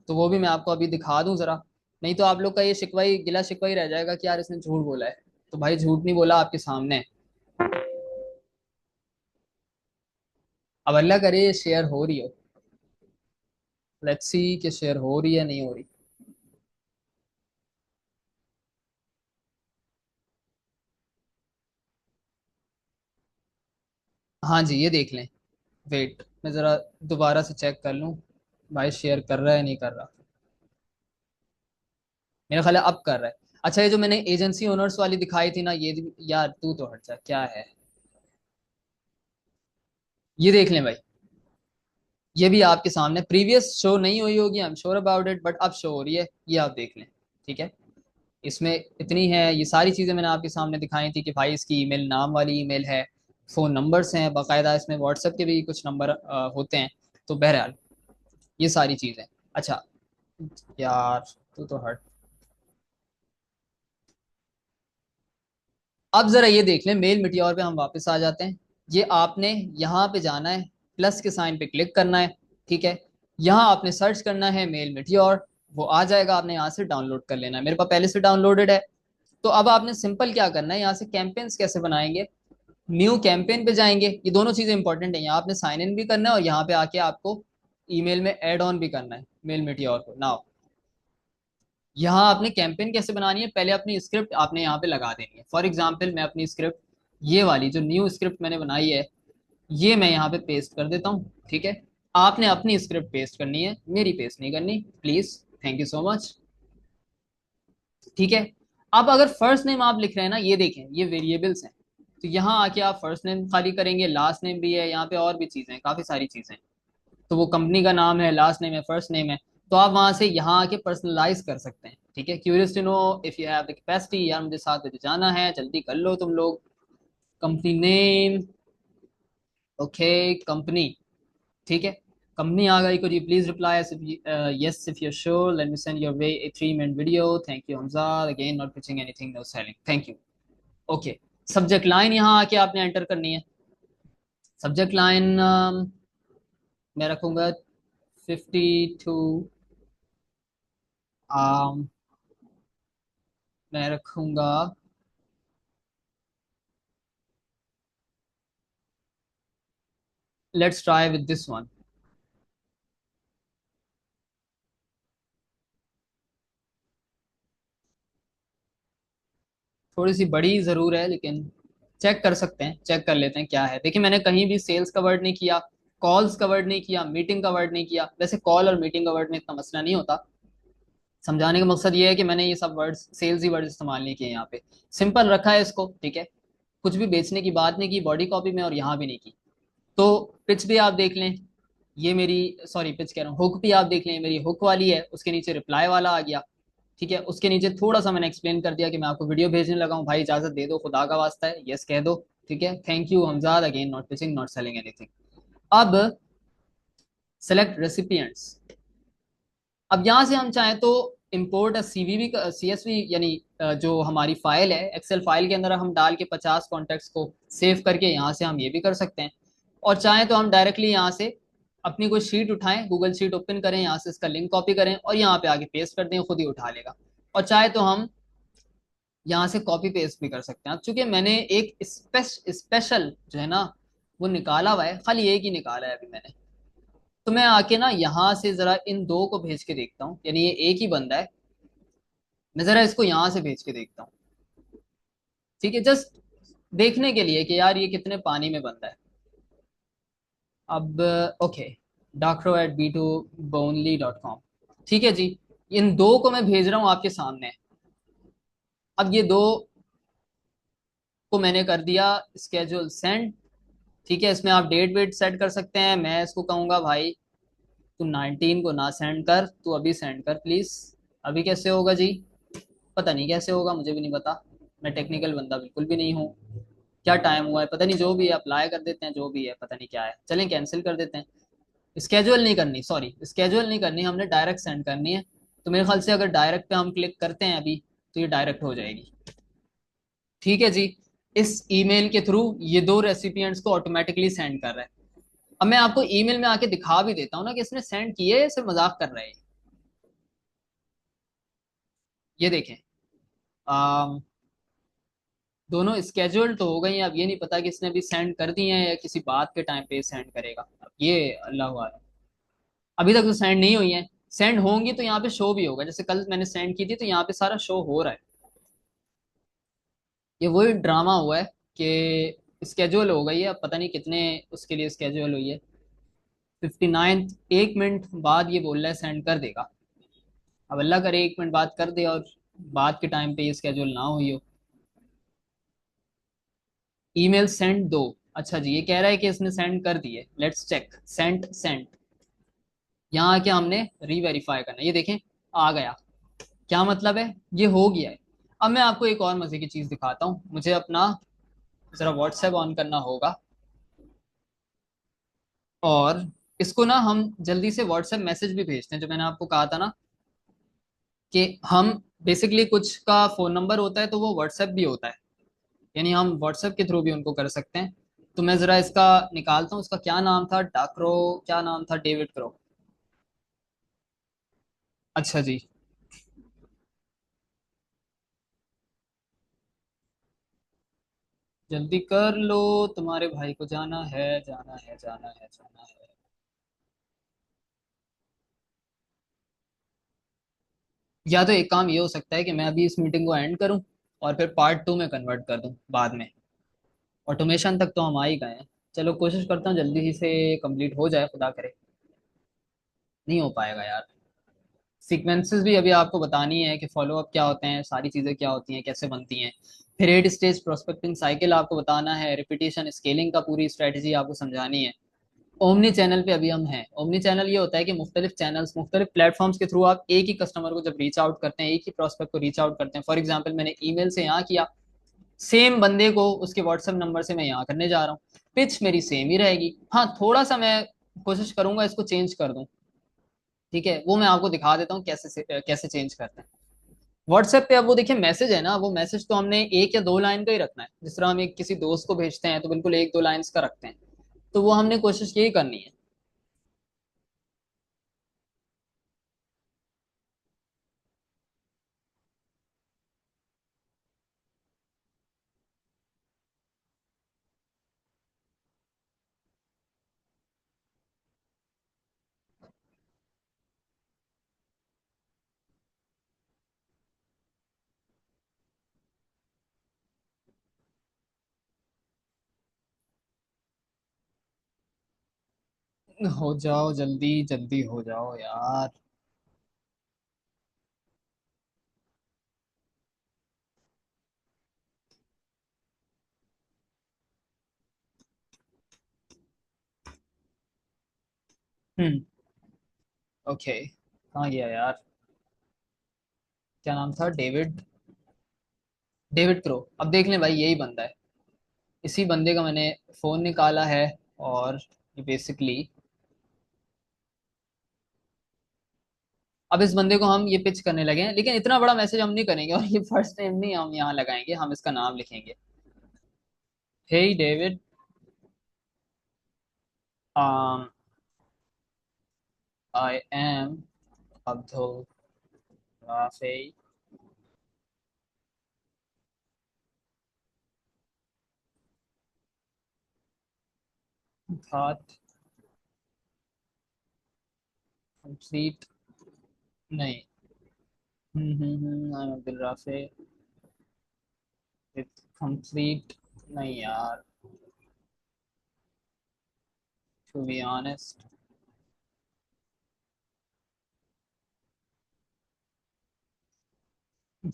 तो वो भी मैं आपको अभी दिखा दूं जरा। नहीं तो आप लोग का ये शिकवाई, गिला शिकवाई रह जाएगा कि यार इसने झूठ बोला है। तो भाई झूठ नहीं बोला, आपके सामने है। अब अल्लाह करे ये शेयर हो रही हो। लेट्स सी कि शेयर हो रही है नहीं हो रही। हाँ जी, ये देख लें। वेट, मैं जरा दोबारा से चेक कर लूं, भाई शेयर कर रहा है नहीं कर रहा। मेरा ख्याल है अब कर रहा है। अच्छा, ये जो मैंने एजेंसी ओनर्स वाली दिखाई थी ना, ये यार तू तो हट जा, क्या है। ये देख लें भाई, ये भी आपके सामने, प्रीवियस शो नहीं हुई होगी, I am sure about it, but अब शो हो रही है, ये आप देख लें। ठीक है, इसमें इतनी है, ये सारी चीज़ें मैंने आपके सामने दिखाई थी कि भाई इसकी ईमेल नाम वाली ईमेल है, फ़ोन नंबर्स हैं बाकायदा, इसमें व्हाट्सएप के भी कुछ नंबर होते हैं। तो बहरहाल ये सारी चीज़ें। अच्छा यार, तू तो हट। अब ज़रा ये देख लें, मेल मिटियोर पे हम वापस आ जाते हैं। ये आपने यहाँ पे जाना है, प्लस के साइन पे क्लिक करना है। ठीक है, यहाँ आपने सर्च करना है मेल मिटियोर, वो आ जाएगा, आपने यहाँ से डाउनलोड कर लेना है। मेरे पास पहले से डाउनलोडेड है। तो अब आपने सिंपल क्या करना है, यहाँ से कैंपेन्स कैसे बनाएंगे, न्यू कैंपेन पे जाएंगे। ये दोनों चीजें इंपॉर्टेंट है, यहाँ आपने साइन इन भी करना है और यहाँ पे आके आपको ईमेल में ऐड ऑन भी करना है मेल मेटियोर को। नाउ यहाँ आपने कैंपेन कैसे बनानी है, पहले अपनी स्क्रिप्ट आपने यहाँ पे लगा देनी है। फॉर एग्जाम्पल मैं अपनी स्क्रिप्ट, ये वाली जो न्यू स्क्रिप्ट मैंने बनाई है, ये मैं यहाँ पे पेस्ट कर देता हूँ। ठीक है, आपने अपनी स्क्रिप्ट पेस्ट करनी है, मेरी पेस्ट नहीं करनी please. Thank you so much. ठीक है, अब अगर फर्स्ट नेम आप लिख रहे हैं ना, ये देखें ये वेरिएबल्स हैं, तो यहाँ आके आप फर्स्ट नेम खाली करेंगे, लास्ट नेम भी है यहाँ पे, और भी चीजें हैं, काफी सारी चीजें हैं। तो वो कंपनी का नाम है, लास्ट नेम है, फर्स्ट नेम है। तो आप वहां से यहाँ आके पर्सनलाइज कर सकते हैं। ठीक है, curious to know if you have the capacity, यार मुझे 7 बजे जाना है, जल्दी कर लो तुम लोग। Company name, okay, company. ठीक है, कंपनी आ गई। Could you please reply yes if you're sure, let me send your way a 3-minute video, thank you Hamzad, again not pitching anything, no selling, thank you। Okay, subject line यहाँ आके आपने enter करनी है। Subject line मैं रखूंगा 52, मैं रखूंगा, let's try with this one. थोड़ी सी बड़ी जरूर है, लेकिन चेक कर सकते हैं, चेक कर लेते हैं क्या है। देखिए, मैंने कहीं भी सेल्स कवर्ड नहीं किया, कॉल्स कवर्ड नहीं किया, मीटिंग कवर्ड नहीं किया। वैसे कॉल और मीटिंग कवर्ड में इतना मसला नहीं होता। समझाने का मकसद ये है कि मैंने ये सब वर्ड्स, सेल्स ही वर्ड्स इस्तेमाल नहीं किए यहाँ पे, सिंपल रखा है इसको। ठीक है, कुछ भी बेचने की बात नहीं की बॉडी कॉपी में, और यहाँ भी नहीं की। तो पिच भी आप देख लें, ये मेरी, सॉरी पिच कह रहा हूँ, हुक भी आप देख लें, मेरी हुक वाली है, उसके नीचे रिप्लाई वाला आ गया। ठीक है, उसके नीचे थोड़ा सा मैंने एक्सप्लेन कर दिया कि मैं आपको वीडियो भेजने लगा हूँ, भाई इजाजत दे दो, खुदा का वास्ता है, यस कह दो। ठीक है, thank you Hamzad, again not pitching not selling anything. अब सेलेक्ट रेसिपिएंट्स। अब यहाँ से हम चाहें तो इंपोर्ट सीवी भी, CSV यानी जो हमारी फाइल है, एक्सेल फाइल के अंदर हम डाल के 50 कॉन्टेक्ट्स को सेव करके यहाँ से हम ये भी कर सकते हैं। और चाहें तो हम डायरेक्टली यहाँ से अपनी कोई शीट उठाएं, गूगल शीट ओपन करें, यहाँ से इसका लिंक कॉपी करें और यहाँ पे आगे पेस्ट कर दें, खुद ही उठा लेगा। और चाहे तो हम यहाँ से कॉपी पेस्ट भी कर सकते हैं। अब चूंकि मैंने एक स्पेशल जो है ना वो निकाला हुआ है, खाली एक ही निकाला है अभी मैंने, तो मैं आके ना यहाँ से जरा इन दो को भेज के देखता हूँ, यानी ये एक ही बंदा है, मैं जरा इसको यहाँ से भेज के देखता हूँ। ठीक है, जस्ट देखने के लिए कि यार ये कितने पानी में बनता है। अब ओके, docro@b2bonely.com। ठीक है जी, इन दो को मैं भेज रहा हूँ आपके सामने। अब ये दो को मैंने कर दिया स्केड्यूल सेंड। ठीक है, इसमें आप डेट वेट सेट कर सकते हैं। मैं इसको कहूंगा भाई तू 19 को ना सेंड कर, तू अभी सेंड कर प्लीज। अभी कैसे होगा जी? पता नहीं कैसे होगा, मुझे भी नहीं पता। मैं टेक्निकल बंदा बिल्कुल भी नहीं हूँ। क्या टाइम हुआ है पता नहीं, जो भी है अप्लाई कर देते हैं, जो भी है पता नहीं क्या है, चलें कैंसिल कर देते हैं। स्केजुअल नहीं करनी, सॉरी स्केजुअल नहीं करनी, हमने डायरेक्ट सेंड करनी है। तो मेरे ख्याल से अगर डायरेक्ट पे हम क्लिक करते हैं अभी, तो ये डायरेक्ट हो जाएगी। ठीक है जी, इस ईमेल के थ्रू ये दो रेसिपिएंट्स को ऑटोमेटिकली सेंड कर रहा है। अब मैं आपको ईमेल में आके दिखा भी देता हूँ ना कि इसने सेंड किए या सिर्फ मजाक कर रहा है। ये देखें, आम, दोनों स्केड्यूल तो हो गई हैं। अब ये नहीं पता कि इसने अभी सेंड कर दिए हैं या किसी बात के टाइम पे सेंड करेगा। अब ये अल्लाह वाला, अभी तक तो सेंड नहीं हुई है। सेंड होंगी तो यहाँ पे शो भी होगा, जैसे कल मैंने सेंड की थी तो यहाँ पे सारा शो हो रहा है। ये वही ड्रामा हुआ है कि स्केड्यूल हो गई है। अब पता नहीं कितने उसके लिए स्केड्यूल हुई है। 59, 1 मिनट बाद ये बोल रहा है सेंड कर देगा। अब अल्लाह करे 1 मिनट बाद कर दे और बाद के टाइम पे ये स्केड्यूल ना हुई हो। ईमेल सेंड दो। अच्छा जी, ये कह रहा है कि इसने सेंड कर दिए, लेट्स चेक सेंट सेंट। यहाँ आके हमने रीवेरीफाई करना है। ये देखें, आ गया। क्या मतलब है? ये हो गया है। अब मैं आपको एक और मजे की चीज दिखाता हूँ। मुझे अपना जरा व्हाट्सएप ऑन करना होगा, और इसको ना हम जल्दी से व्हाट्सएप मैसेज भी भेजते हैं, जो मैंने आपको कहा था ना कि हम बेसिकली कुछ का फोन नंबर होता है तो वो व्हाट्सएप भी होता है, यानी हम व्हाट्सएप के थ्रू भी उनको कर सकते हैं। तो मैं जरा इसका निकालता हूँ, इसका क्या नाम था, डाक्रो, क्या नाम था, डेविड क्रो। अच्छा जी, जल्दी कर लो, तुम्हारे भाई को जाना है, जाना है, जाना है, जाना है। या तो एक काम ये हो सकता है कि मैं अभी इस मीटिंग को एंड करूं और फिर पार्ट 2 में कन्वर्ट कर दूं बाद में। ऑटोमेशन तक तो हम आ ही गए हैं। चलो कोशिश करता हूँ जल्दी ही से कंप्लीट हो जाए, खुदा करे। नहीं हो पाएगा यार। सीक्वेंसेस भी अभी आपको बतानी है कि फॉलोअप क्या होते हैं, सारी चीज़ें क्या होती हैं, कैसे बनती हैं। फिर 8 स्टेज प्रोस्पेक्टिंग साइकिल आपको बताना है, रिपीटेशन स्केलिंग का पूरी स्ट्रेटजी आपको समझानी है। ओमनी चैनल पे अभी हम हैं। ओमनी चैनल ये होता है कि मुख्तलिफ चैनल्स, मुख्तलिफ प्लेटफॉर्म्स के थ्रू आप एक ही कस्टमर को जब रीच आउट करते हैं, एक ही प्रोस्पेक्ट को रीच आउट करते हैं। फॉर एग्जाम्पल मैंने ईमेल से यहाँ किया, सेम बंदे को उसके व्हाट्सएप नंबर से मैं यहाँ करने जा रहा हूँ। पिच मेरी सेम ही रहेगी, हाँ थोड़ा सा मैं कोशिश करूंगा इसको चेंज कर दूं। ठीक है, वो मैं आपको दिखा देता हूँ कैसे चेंज करते हैं। व्हाट्सएप पे अब वो देखिए मैसेज है ना, वो मैसेज तो हमने 1 या 2 लाइन का ही रखना है। जिस तरह हम एक किसी दोस्त को भेजते हैं तो बिल्कुल 1-2 लाइन्स का रखते हैं। तो वो हमने कोशिश यही करनी है। हो जाओ जल्दी, जल्दी हो जाओ यार। हम्म, ओके, कहाँ गया यार? क्या नाम था, डेविड, डेविड क्रो। अब देख लें भाई, यही बंदा है। इसी बंदे का मैंने फोन निकाला है, और बेसिकली अब इस बंदे को हम ये पिच करने लगे हैं, लेकिन इतना बड़ा मैसेज हम नहीं करेंगे और ये फर्स्ट नेम नहीं हम यहाँ लगाएंगे, हम इसका नाम लिखेंगे। Hey David, um, I am Abdul Rafi, thought complete नहीं, I am Abdul Rafi with complete, नहीं यार, to be honest,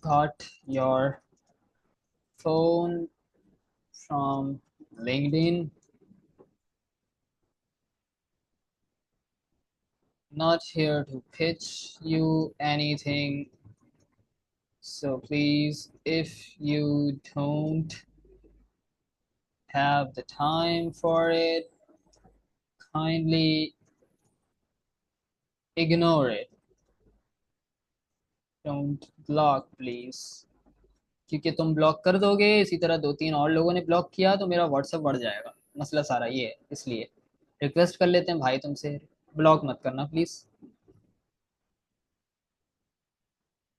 got your phone from LinkedIn, not here to pitch you anything, so please, if you don't have the time for it, kindly ignore it. Don't block please, क्योंकि तुम block कर दोगे, इसी तरह दो तीन और लोगों ने ब्लॉक किया तो मेरा व्हाट्सएप बढ़ जाएगा। मसला सारा ये है, इसलिए रिक्वेस्ट कर लेते हैं भाई तुमसे, ब्लॉक मत करना please.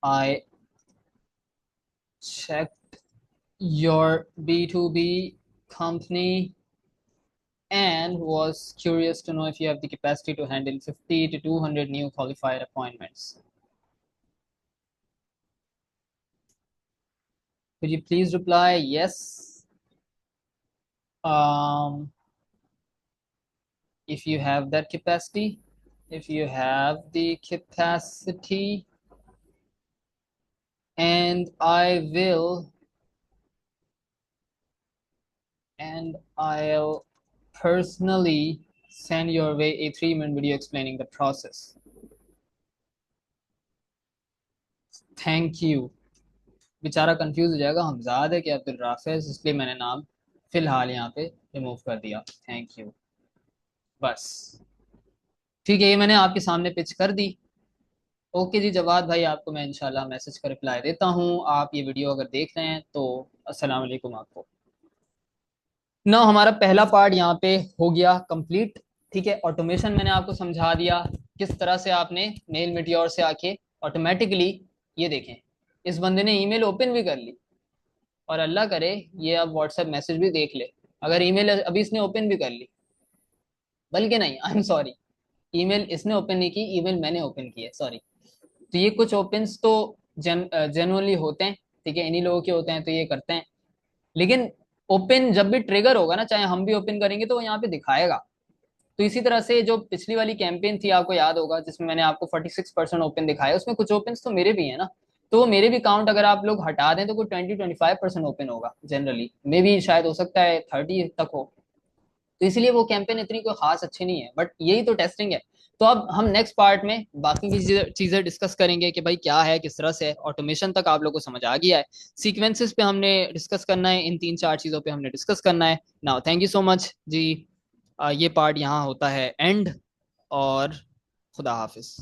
I checked your B2B company and was curious to know if you have the capacity to handle 50 to 200 new qualified appointments. Could you please reply yes, um, if you have that capacity? If you have the capacity, and I'll personally send your way a 3-minute video explaining the process. Thank you. बेचारा confuse हो जाएगा, हमजाद है कि अब्दुल राफिज, इसलिए मैंने नाम फिलहाल यहाँ पे रिमूव कर दिया। Thank you. बस ठीक है, ये मैंने आपके सामने पिच कर दी। ओके जी जवाद भाई, आपको मैं इंशाल्लाह मैसेज का रिप्लाई देता हूँ। आप ये वीडियो अगर देख रहे हैं तो अस्सलाम वालेकुम आपको। ना हमारा पहला पार्ट यहाँ पे हो गया कंप्लीट। ठीक है, ऑटोमेशन मैंने आपको समझा दिया किस तरह से आपने मेल मीटियोर से आके ऑटोमेटिकली, ये देखें इस बंदे ने ईमेल ओपन भी कर ली, और अल्लाह करे ये अब व्हाट्सएप मैसेज भी देख ले, अगर ईमेल अभी इसने ओपन भी कर ली, बल्कि नहीं, आई एम सॉरी, ईमेल इसने ओपन नहीं की, ईमेल मैंने ओपन की है, सॉरी। तो ये कुछ ओपन्स तो जेनुअनली होते हैं, ठीक है, इन्हीं लोगों के होते हैं तो ये करते हैं, लेकिन ओपन जब भी ट्रिगर होगा ना, चाहे हम भी ओपन करेंगे तो वो यहाँ पे दिखाएगा। तो इसी तरह से जो पिछली वाली कैंपेन थी आपको याद होगा, जिसमें मैंने आपको 46% ओपन दिखाया, उसमें कुछ ओपन तो मेरे भी है ना, तो वो मेरे भी काउंट अगर आप लोग हटा दें तो कोई 20-25% ओपन होगा जनरली, मे भी शायद हो सकता है 30 तक हो। तो इसलिए वो कैंपेन इतनी कोई खास अच्छी नहीं है, बट यही तो टेस्टिंग है। तो अब हम नेक्स्ट पार्ट में बाकी की चीजें डिस्कस करेंगे कि भाई क्या है, किस तरह से है। ऑटोमेशन तक आप लोग को समझ आ गया है, सीक्वेंसेस पे हमने डिस्कस करना है, इन 3-4 चीजों पे हमने डिस्कस करना है। Now thank you so much ji. ये पार्ट यहाँ होता है एंड, और खुदा हाफिज।